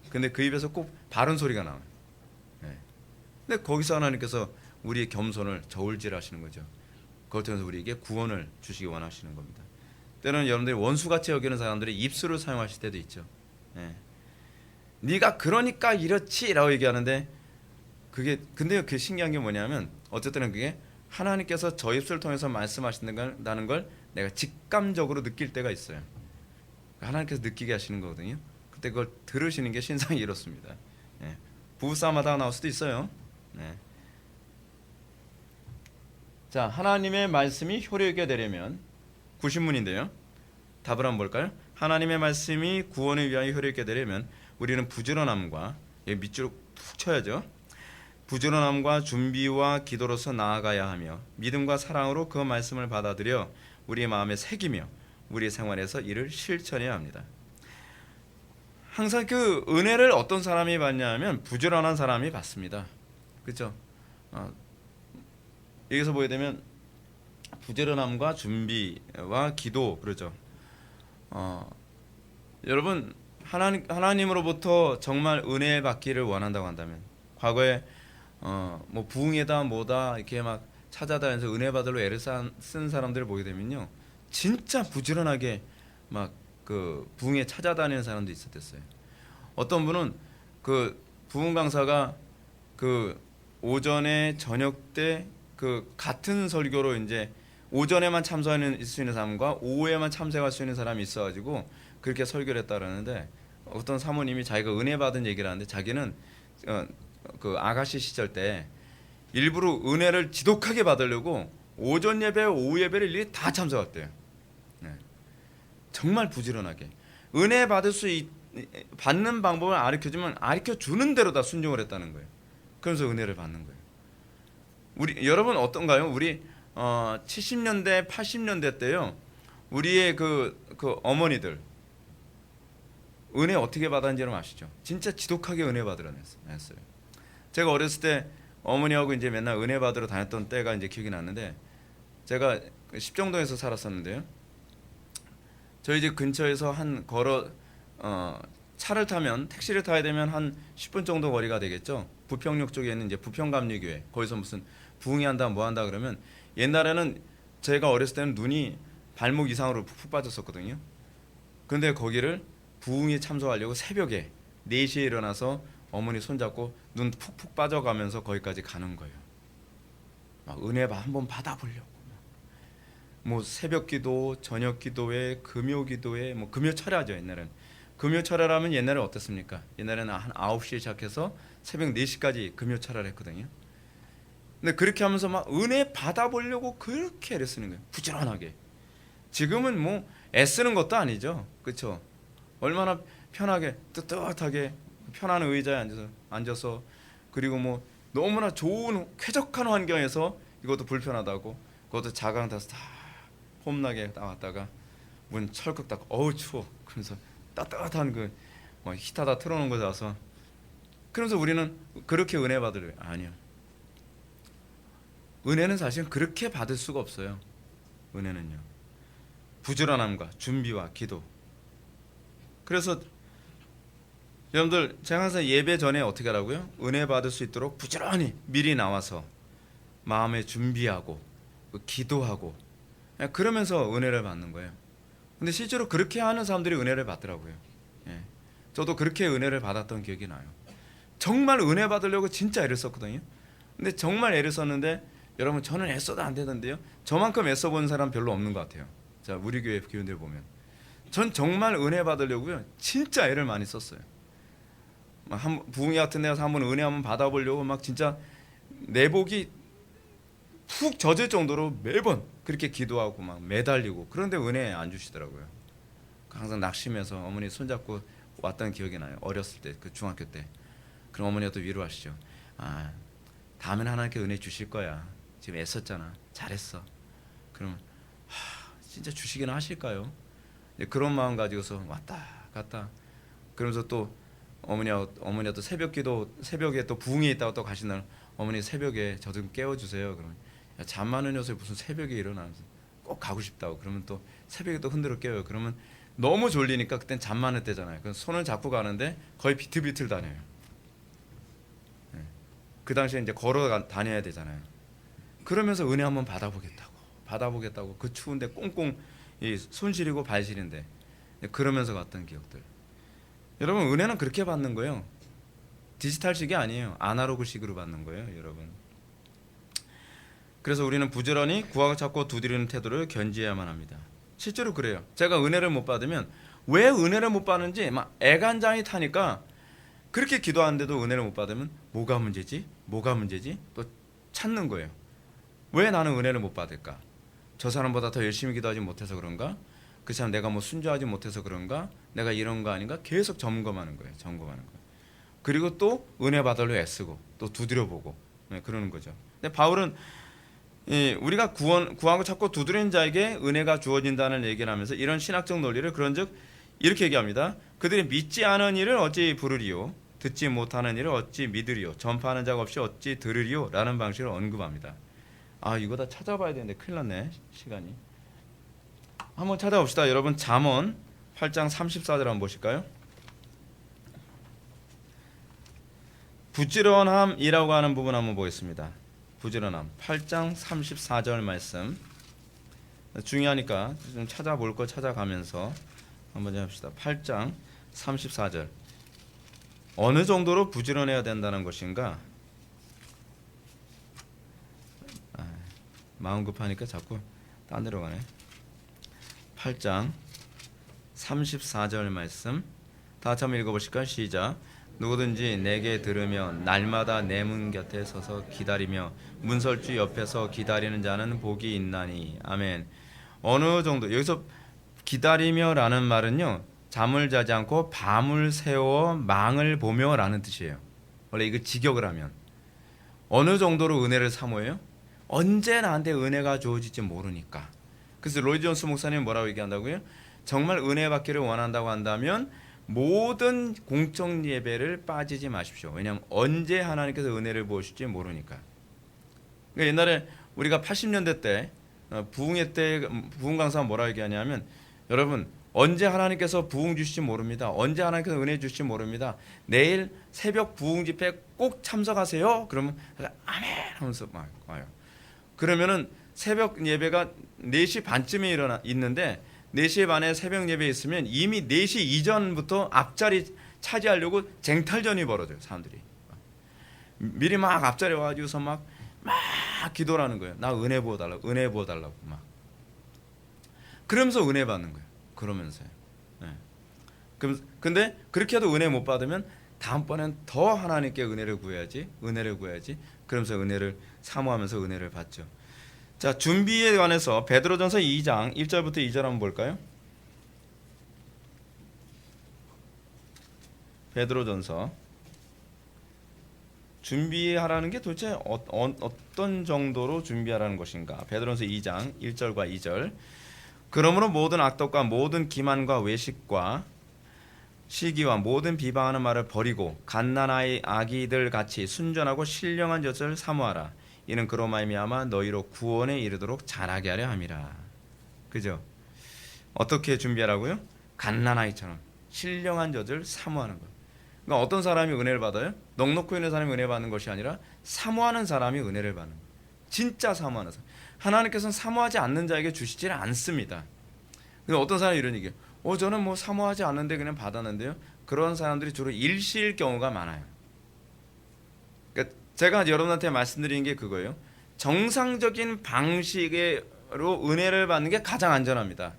근데 그 입에서 꼭 바른 소리가 나와요. 근데 거기서 하나님께서 우리의 겸손을 저울질하시는 거죠. 그걸 통해서 우리에게 구원을 주시기 원하시는 겁니다. 때로는 여러분들이 원수같이 여기는 사람들이 입술을 사용하실 때도 있죠. 네가 그러니까 이렇지라고 얘기하는데 근데 그 신기한 게 뭐냐면 어쨌든 그게 하나님께서 저 입술을 통해서 말씀하신다는 걸 내가 직감적으로 느낄 때가 있어요. 하나님께서 느끼게 하시는 거거든요. 그때 그걸 들으시는 게 신상이 이렇습니다. 부부싸움하다가 나올 수도 있어요. 자, 하나님의 말씀이 효력있게 되려면 90문인데요. 답을 한번 볼까요? 하나님의 말씀이 구원을 위하여 효력있게 되려면 우리는 부지런함과 밑줄 툭 쳐야죠. 부지런함과 준비와 기도로서 나아가야 하며 믿음과 사랑으로 그 말씀을 받아들여 우리의 마음에 새기며 우리의 생활에서 이를 실천해야 합니다. 항상 그 은혜를 어떤 사람이 받냐면 부지런한 사람이 받습니다. 그렇죠? 여기서 보게 되면 부지런함과 준비와 기도 그러죠. 여러분 하나님으로부터 정말 은혜 받기를 원한다고 한다면 과거에 뭐 부흥회다 뭐다 이렇게 막 찾아다니면서 은혜 받으러 애를 쓴 사람들을 보게 되면요, 진짜 부지런하게 막 그 부흥회 찾아다니는 사람도 있었댔어요. 어떤 분은 그 부흥 강사가 그 오전에 저녁 때 그 같은 설교로 이제 오전에만 참석할 수 있는 사람과 오후에만 참석할 수 있는 사람이 있어가지고 그렇게 설교를 했다 그러는데, 어떤 사모님이 자기가 은혜 받은 얘기를 하는데 자기는 그 아가씨 시절 때 일부러 은혜를 지독하게 받으려고 오전 예배, 오후 예배를 일일이 다 참석했대요. 네. 정말 부지런하게 은혜 받는 방법을 가르쳐주면 가르쳐주는 대로 다 순종을 했다는 거예요. 그러면서 은혜를 받는 거예요. 우리 여러분 어떤가요? 우리 70년대, 80년대 때요, 우리의 그 어머니들 은혜 어떻게 받았는지 여러분 아시죠? 진짜 지독하게 은혜 받으러 다녔어요. 제가 어렸을 때 어머니하고 이제 맨날 은혜 받으러 다녔던 때가 이제 기억이 났는데, 제가 십정동에서 살았었는데요, 저희 집 근처에서 한 차를 타면, 택시를 타야 되면 한 10분 정도 거리가 되겠죠. 부평역 쪽에 있는 이제 부평감리교회, 거기서 무슨 부흥회 한다 뭐 한다 그러면, 옛날에는 제가 어렸을 때는 눈이 발목 이상으로 푹 빠졌었거든요. 근데 거기를 부흥회 참석하려고 새벽에 4시에 일어나서 어머니 손잡고 눈 푹푹 빠져가면서 거기까지 가는 거예요. 막 은혜 한번 받아보려고. 뭐 새벽 기도, 저녁 기도회, 금요 기도회, 뭐 금요 철야죠. 옛날에는 금요 철야라면 옛날에 어땠습니까? 옛날에는 한 9시에 시작해서 새벽 4시까지 금요 철야를 했거든요. 근데 그렇게 하면서 막 은혜 받아보려고 그렇게 애를 쓰는 거예요. 부지런하게. 지금은 뭐 애쓰는 것도 아니죠. 그렇죠? 얼마나 편하게 뜨뜻하게 편한 의자에 앉아서 그리고 뭐 너무나 좋은 쾌적한 환경에서, 이것도 불편하다고 그것도 자강 타서 다 폼나게 나왔다가 문 철컥 닫고 어우 추워 그러면서 따뜻한 그 히터 다 틀어놓은 거 사서, 그러면서 우리는 그렇게 은혜 받으려. 아니요. 은혜는 사실 그렇게 받을 수가 없어요. 은혜는요, 부지런함과 준비와 기도. 그래서 여러분들, 제가 항상 예배 전에 어떻게 하라고요? 은혜 받을 수 있도록 부지런히 미리 나와서 마음에 준비하고 기도하고 그러면서 은혜를 받는 거예요. 근데 실제로 그렇게 하는 사람들이 은혜를 받더라고요. 예. 저도 그렇게 은혜를 받았던 기억이 나요. 정말 은혜 받으려고 진짜 애를 썼거든요. 근데 정말 애를 썼는데, 여러분 저는 애써도 안 되던데요, 저만큼 애써본 사람 별로 없는 것 같아요. 자, 우리 교회 교인들 보면 전 정말 은혜 받으려고요 진짜 애를 많이 썼어요. 부흥회 같은 데 가서 한번 은혜 한번 받아보려고 막 진짜 내복이 푹 젖을 정도로 매번 그렇게 기도하고 막 매달리고, 그런데 은혜 안 주시더라고요. 항상 낙심해서 어머니 손잡고 왔던 기억이 나요. 어렸을 때, 그 중학교 때. 그럼 어머니가 또 위로하시죠. 다음에는 하나님께 은혜 주실 거야. 지금 애썼잖아. 잘했어. 그러면 진짜 주시기는 하실까요? 그런 마음 가지고서 왔다 갔다. 그러면서 또 어머니가 또 새벽에 또 부흥이 있다고 또 가신 날, 어머니 새벽에 저 좀 깨워주세요. 그러면 잠 많은 녀석이 무슨 새벽에 일어나면서 꼭 가고 싶다고. 그러면 또 새벽에 또 흔들어 깨워요. 그러면 너무 졸리니까 그땐 잠 많을 때잖아요. 그래서 손을 잡고 가는데 거의 비틀비틀 다녀요. 그 당시에 이제 걸어 다녀야 되잖아요. 그러면서 은혜 한번 받아보겠다고 그 추운데 꽁꽁 손 시리고 발 시린데 그러면서 갔던 기억들. 여러분, 은혜는 그렇게 받는 거예요. 디지털식이 아니에요. 아날로그식으로 받는 거예요, 여러분. 그래서 우리는 부지런히 구하고 찾고 두드리는 태도를 견지해야만 합니다. 실제로 그래요. 제가 은혜를 못 받으면 왜 은혜를 못 받는지 막 애간장이 타니까, 그렇게 기도하는데도 은혜를 못 받으면 뭐가 문제지? 또 찾는 거예요. 왜 나는 은혜를 못 받을까? 저 사람보다 더 열심히 기도하지 못해서 그런가? 그 사람 내가 뭐 순종하지 못해서 그런가? 내가 이런 거 아닌가 계속 점검하는 거예요. 점검하는 거예요. 그리고 또 은혜 받으려 애쓰고 또 두드려보고 그러는 거죠. 근데 바울은 우리가 구하고 찾고 두드리는 자에게 은혜가 주어진다는 얘기를 하면서 이런 신학적 논리를 그런즉 이렇게 얘기합니다. 그들이 믿지 않은 일을 어찌 부르리요, 듣지 못하는 일을 어찌 믿으리요, 전파하는 자가 없이 어찌 들으리요 라는 방식으로 언급합니다. 이거 다 찾아봐야 되는데 큰일 났네, 시간이. 한번 찾아봅시다. 여러분, 잠언 8장 34절 한번 보실까요? 부지런함이라고 하는 부분 한번 보겠습니다. 부지런함 8장 34절 말씀, 중요하니까 좀 찾아볼 거 찾아가면서 한번 합시다. 8장 34절, 어느 정도로 부지런해야 된다는 것인가? 마음 급하니까 자꾸 딴 데로 가네. 8장 34절 말씀 다 같이 한번 읽어보실까요? 시작. 누구든지 내게 들으며 날마다 내 문 곁에 서서 기다리며 문설주 옆에서 기다리는 자는 복이 있나니. 아멘. 어느 정도, 여기서 기다리며라는 말은요, 잠을 자지 않고 밤을 새워 망을 보며라는 뜻이에요. 원래 이거 직역을 하면 어느 정도로 은혜를 사모해요? 언제 나한테 은혜가 주어질지 모르니까. 그래서 로이 존스 목사님 뭐라고 얘기한다고요? 정말 은혜 받기를 원한다고 한다면 모든 공적 예배를 빠지지 마십시오. 왜냐하면 언제 하나님께서 은혜를 부으실지 모르니까. 그러니까 옛날에 우리가 80년대 때 부흥회 때 부흥 강사가 뭐라고 얘기하냐면, 여러분 언제 하나님께서 부흥 주실지 모릅니다. 언제 하나님께서 은혜 주실지 모릅니다. 내일 새벽 부흥 집회 꼭 참석하세요. 그러면 아멘 하면서 막 와요. 그러면은 새벽 예배가 4시 반쯤에 있는데 4시 반에 새벽 예배 있으면 이미 4시 이전부터 앞자리 차지하려고 쟁탈전이 벌어져요. 사람들이 미리 막 앞자리에 와가지고서 막 기도를 하는 거예요. 나 은혜 부어달라고, 은혜 부어달라고 막. 그러면서 은혜 받는 거예요. 그러면서요. 근데 그렇게 해도 은혜 못 받으면 다음번엔 더 하나님께 은혜를 구해야지. 그러면서 은혜를 사모하면서 은혜를 받죠. 자, 준비에 관해서 베드로전서 2장 1절부터 2절 한번 볼까요? 베드로전서, 준비하라는 게 도대체 어떤 정도로 준비하라는 것인가? 베드로전서 2장 1절과 2절. 그러므로 모든 악독과 모든 기만과 외식과 시기와 모든 비방하는 말을 버리고 갓난아이 아기들 같이 순전하고 신령한 젖을 사모하라. 이는 그로 말미암아 너희로 구원에 이르도록 잘하게 하려 함이라. 그죠? 어떻게 준비하라고요? 갓난아이처럼 신령한 젖을 사모하는 것. 그러니까 어떤 사람이 은혜를 받아요? 넉넉히 있는 사람이 은혜 받는 것이 아니라 사모하는 사람이 은혜를 받는 거예요. 진짜 사모하는 사람. 하나님께서는 사모하지 않는 자에게 주시지를 않습니다. 근데 어떤 사람이 이런 얘기해요. 저는 뭐 사모하지 않는데 그냥 받았는데요. 그런 사람들이 주로 일시일 경우가 많아요. 그러니까 제가 여러분한테 말씀드리는 게 그거예요. 정상적인 방식으로 은혜를 받는 게 가장 안전합니다.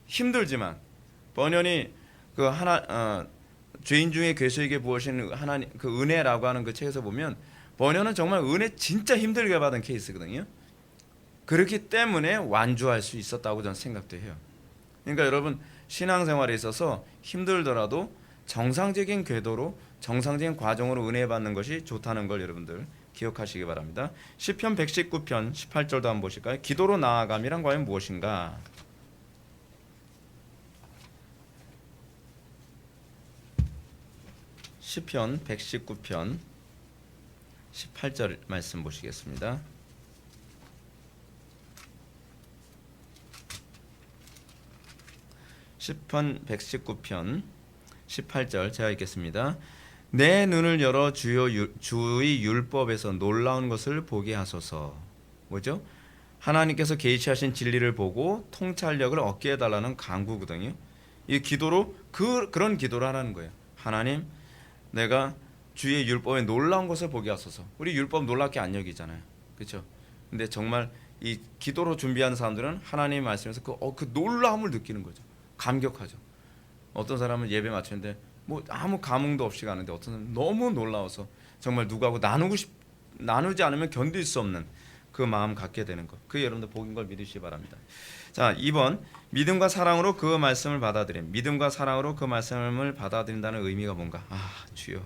힘들지만 번연히 그 죄인 중에 괴수에게 부으신 하나님 그 은혜라고 하는 그 책에서 보면 번연은 정말 은혜 진짜 힘들게 받은 케이스거든요. 그렇기 때문에 완주할 수 있었다고 저는 생각도 해요. 그러니까 여러분, 신앙생활에 있어서 힘들더라도 정상적인 궤도로 정상적인 과정으로 은혜 받는 것이 좋다는 걸 여러분들 기억하시기 바랍니다. 시편 119편 18절도 한번 보실까요? 기도로 나아감이란 과연 무엇인가? 시편 119편 18절 말씀 보시겠습니다. 시편 119편 18절 제가 읽겠습니다. 내 눈을 열어 주의 율법에서 놀라운 것을 보게 하소서. 뭐죠? 하나님께서 계시하신 진리를 보고 통찰력을 얻게 해달라는 간구거든요. 이 기도로 그런 기도를 하라는 거예요. 하나님, 내가 주의 율법에 놀라운 것을 보게 하소서. 우리 율법 놀랍게 안 여기잖아요. 그렇죠? 근데 정말 이 기도로 준비하는 사람들은 하나님 말씀에서 그 놀라움을 느끼는 거죠. 감격하죠. 어떤 사람은 예배 마치는데 뭐 아무 감흥도 없이 가는데 어떤 사람은 너무 놀라워서 정말 누구하고 나누지 않으면 견딜 수 없는 그 마음 갖게 되는 것. 그 여러분들 복인 걸 믿으시기 바랍니다. 자, 2번 믿음과 사랑으로 그 말씀을 받아들임. 믿음과 사랑으로 그 말씀을 받아들인다는 의미가 뭔가? 주여.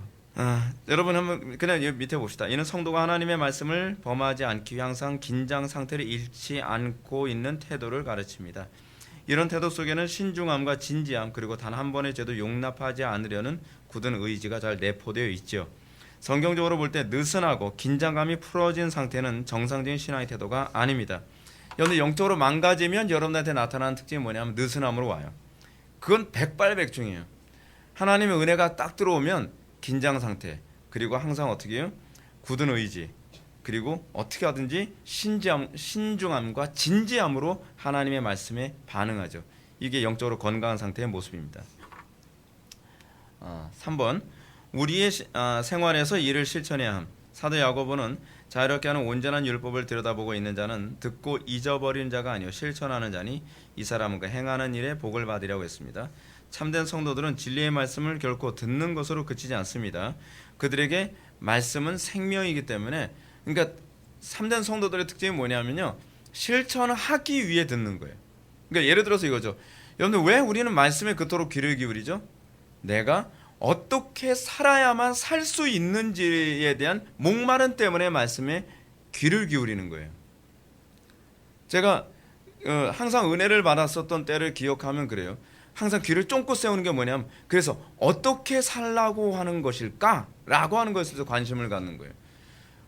여러분 한번 그냥 여기 밑에 봅시다. 이는 성도가 하나님의 말씀을 범하지 않기 위해 항상 긴장 상태를 잃지 않고 있는 태도를 가르칩니다. 이런 태도 속에는 신중함과 진지함 그리고 단 한 번의 죄도 용납하지 않으려는 굳은 의지가 잘 내포되어 있죠. 성경적으로 볼 때 느슨하고 긴장감이 풀어진 상태는 정상적인 신앙의 태도가 아닙니다. 여러분 영적으로 망가지면 여러분한테 나타나는 특징이 뭐냐면 느슨함으로 와요. 그건 백발백중이에요. 하나님의 은혜가 딱 들어오면 긴장 상태 그리고 항상 어떻게 해요? 굳은 의지 그리고 어떻게 하든지 신중함과 진지함으로 하나님의 말씀에 반응하죠. 이게 영적으로 건강한 상태의 모습입니다. 3번 우리의 생활에서 이를 실천해야 함. 사도 야고보는 자유롭게 하는 온전한 율법을 들여다보고 있는 자는 듣고 잊어버리는 자가 아니요 실천하는 자니 이 사람은 그 행하는 일에 복을 받으려고 했습니다. 참된 성도들은 진리의 말씀을 결코 듣는 것으로 그치지 않습니다. 그들에게 말씀은 생명이기 때문에 그러니까 참된 성도들의 특징이 뭐냐면요. 실천하기 위해 듣는 거예요. 그러니까 예를 들어서 이거죠. 여러분들 왜 우리는 말씀에 그토록 귀를 기울이죠? 내가 어떻게 살아야만 살 수 있는지에 대한 목마름 때문에 말씀에 귀를 기울이는 거예요. 제가 항상 은혜를 받았었던 때를 기억하면 그래요. 항상 귀를 쫑긋 세우는 게 뭐냐면 그래서 어떻게 살라고 하는 것일까? 라고 하는 것에 대해서 관심을 갖는 거예요.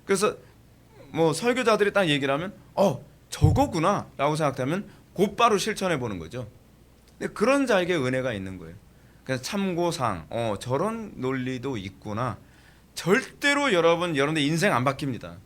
그래서 뭐 설교자들이 딱 얘기를 하면 저거구나 라고 생각하면 곧바로 실천해 보는 거죠. 근데 그런 자에게 은혜가 있는 거예요. 그래서 참고상 저런 논리도 있구나. 절대로 여러분들 인생 안 바뀝니다.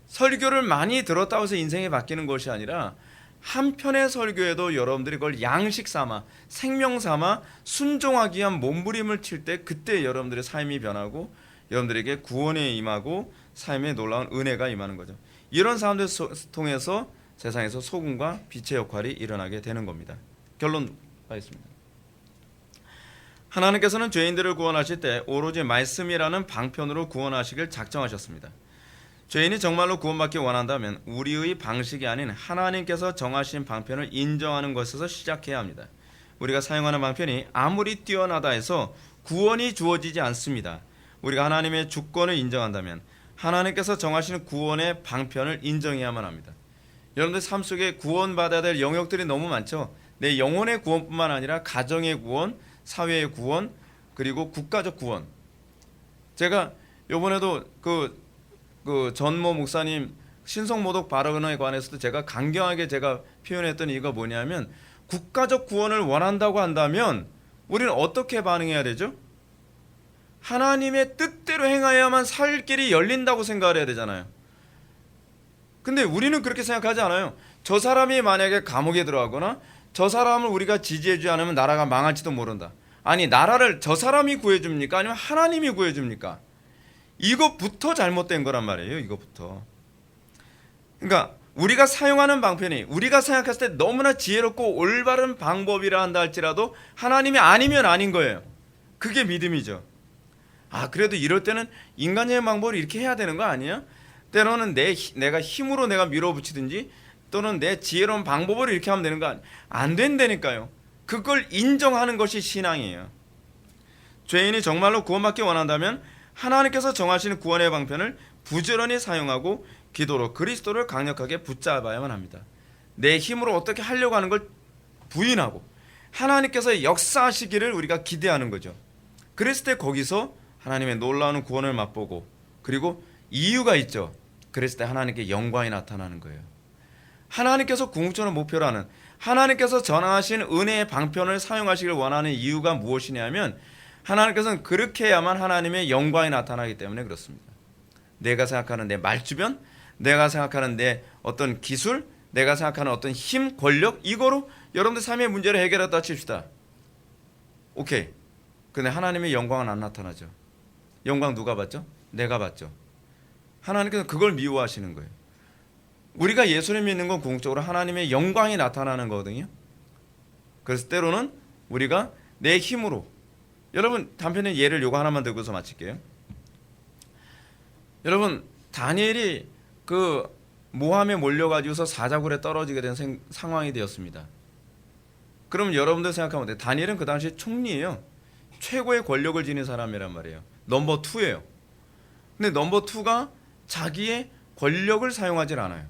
설교를 많이 들었다고 해서 인생이 바뀌는 것이 아니라 한편의 설교에도 여러분들이 그걸 양식 삼아 생명 삼아 순종하기 위한 몸부림을 칠 때 그때 여러분들의 삶이 변하고 여러분들에게 구원에 임하고 삶에 놀라운 은혜가 임하는 거죠. 이런 사람들 통해서 세상에서 소금과 빛의 역할이 일어나게 되는 겁니다. 결론 가겠습니다. 하나님께서는 죄인들을 구원하실 때 오로지 말씀이라는 방편으로 구원하시길 작정하셨습니다. 죄인이 정말로 구원받기 원한다면 우리의 방식이 아닌 하나님께서 정하신 방편을 인정하는 것에서 시작해야 합니다. 우리가 사용하는 방편이 아무리 뛰어나다 해서 구원이 주어지지 않습니다. 우리가 하나님의 주권을 인정한다면 하나님께서 정하시는 구원의 방편을 인정해야만 합니다. 여러분들 삶 속에 구원받아야 될 영역들이 너무 많죠. 내 영혼의 구원뿐만 아니라 가정의 구원, 사회의 구원, 그리고 국가적 구원. 제가 이번에도 그 전모 목사님 신성모독 발언에 관해서도 제가 강경하게 제가 표현했던 이유가 뭐냐면 국가적 구원을 원한다고 한다면 우리는 어떻게 반응해야 되죠? 하나님의 뜻대로 행하여야만 살 길이 열린다고 생각을 해야 되잖아요. 근데 우리는 그렇게 생각하지 않아요. 저 사람이 만약에 감옥에 들어가거나 저 사람을 우리가 지지해주지 않으면 나라가 망할지도 모른다. 아니 나라를 저 사람이 구해줍니까? 아니면 하나님이 구해줍니까? 이것부터 잘못된 거란 말이에요. 이것부터. 그러니까 우리가 사용하는 방편이 우리가 생각했을 때 너무나 지혜롭고 올바른 방법이라 한다 할지라도 하나님이 아니면 아닌 거예요. 그게 믿음이죠. 그래도 이럴 때는 인간적인 방법을 이렇게 해야 되는 거 아니야? 때로는 내가 힘으로 내가 밀어붙이든지 또는 내 지혜로운 방법으로 이렇게 하면 되는 거 아니야? 안 된다니까요. 그걸 인정하는 것이 신앙이에요. 죄인이 정말로 구원받기 원한다면 하나님께서 정하시는 구원의 방편을 부지런히 사용하고 기도로 그리스도를 강력하게 붙잡아야만 합니다. 내 힘으로 어떻게 하려고 하는 걸 부인하고 하나님께서 역사하시기를 우리가 기대하는 거죠. 그랬을 때 거기서 하나님의 놀라운 구원을 맛보고 그리고 이유가 있죠. 그랬을 때 하나님께 영광이 나타나는 거예요. 하나님께서 궁극적으로 목표로 하는 하나님께서 전하신 은혜의 방편을 사용하시길 원하는 이유가 무엇이냐면 하나님께서는 그렇게 해야만 하나님의 영광이 나타나기 때문에 그렇습니다. 내가 생각하는 내 말주변, 내가 생각하는 내 어떤 기술, 내가 생각하는 어떤 힘, 권력 이거로 여러분들 삶의 문제를 해결했다 칩시다. 오케이. 근데 하나님의 영광은 안 나타나죠. 영광 누가 받죠? 내가 받죠. 하나님께서 그걸 미워하시는 거예요. 우리가 예수를 믿는 건 궁극적으로 하나님의 영광이 나타나는 거거든요. 그래서 때로는 우리가 내 힘으로 여러분 단편의 예를 요거 하나만 들고서 마칠게요. 여러분 다니엘이 그 모함에 몰려가지고서 사자굴에 떨어지게 된 상황이 되었습니다. 그럼 여러분들 생각하면 돼요. 다니엘은 그 당시 총리예요. 최고의 권력을 지닌 사람이란 말이에요. 넘버 2예요. 근데 넘버 2가 자기의 권력을 사용하질 않아요.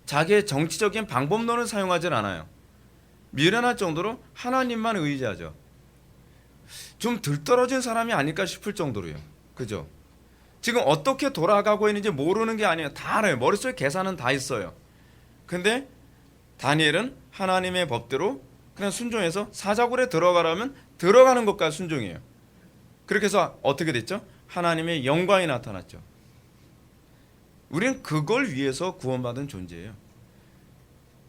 자기의 정치적인 방법론을 사용하질 않아요. 미련할 정도로 하나님만 의지하죠. 좀 들떨어진 사람이 아닐까 싶을 정도로요. 그죠? 지금 어떻게 돌아가고 있는지 모르는 게 아니에요. 다 알아요. 머릿속에 계산은 다 있어요. 근데 다니엘은 하나님의 법대로 그냥 순종해서 사자굴에 들어가라면 들어가는 것까지 순종해요. 그렇게 해서 어떻게 됐죠? 하나님의 영광이 나타났죠. 우리는 그걸 위해서 구원받은 존재예요.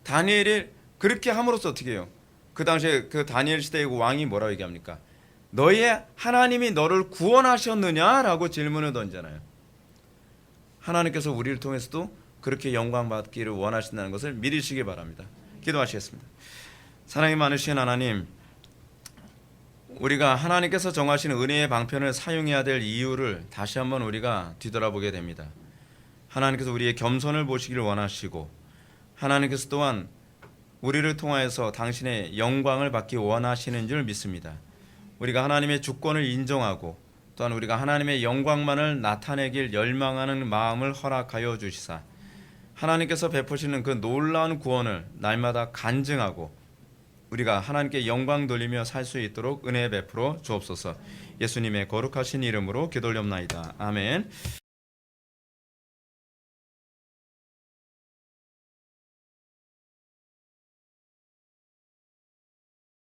다니엘이 그렇게 함으로써 어떻게 해요? 그 당시에 그 다니엘 시대의 왕이 뭐라고 얘기합니까? 너의 하나님이 너를 구원하셨느냐라고 질문을 던잖아요. 하나님께서 우리를 통해서도 그렇게 영광 받기를 원하신다는 것을 믿으시기 바랍니다. 기도하시겠습니다. 사랑이 많으신 하나님, 우리가 하나님께서 정하신 은혜의 방편을 사용해야 될 이유를 다시 한번 우리가 뒤돌아보게 됩니다. 하나님께서 우리의 겸손을 보시기를 원하시고 하나님께서 또한 우리를 통하여서 당신의 영광을 받기 원하시는 줄 믿습니다. 우리가 하나님의 주권을 인정하고 또한 우리가 하나님의 영광만을 나타내길 열망하는 마음을 허락하여 주시사 하나님께서 베푸시는 그 놀라운 구원을 날마다 간증하고 우리가 하나님께 영광 돌리며 살 수 있도록 은혜 베풀어 주옵소서. 예수님의 거룩하신 이름으로 기도올옵나이다. 아멘.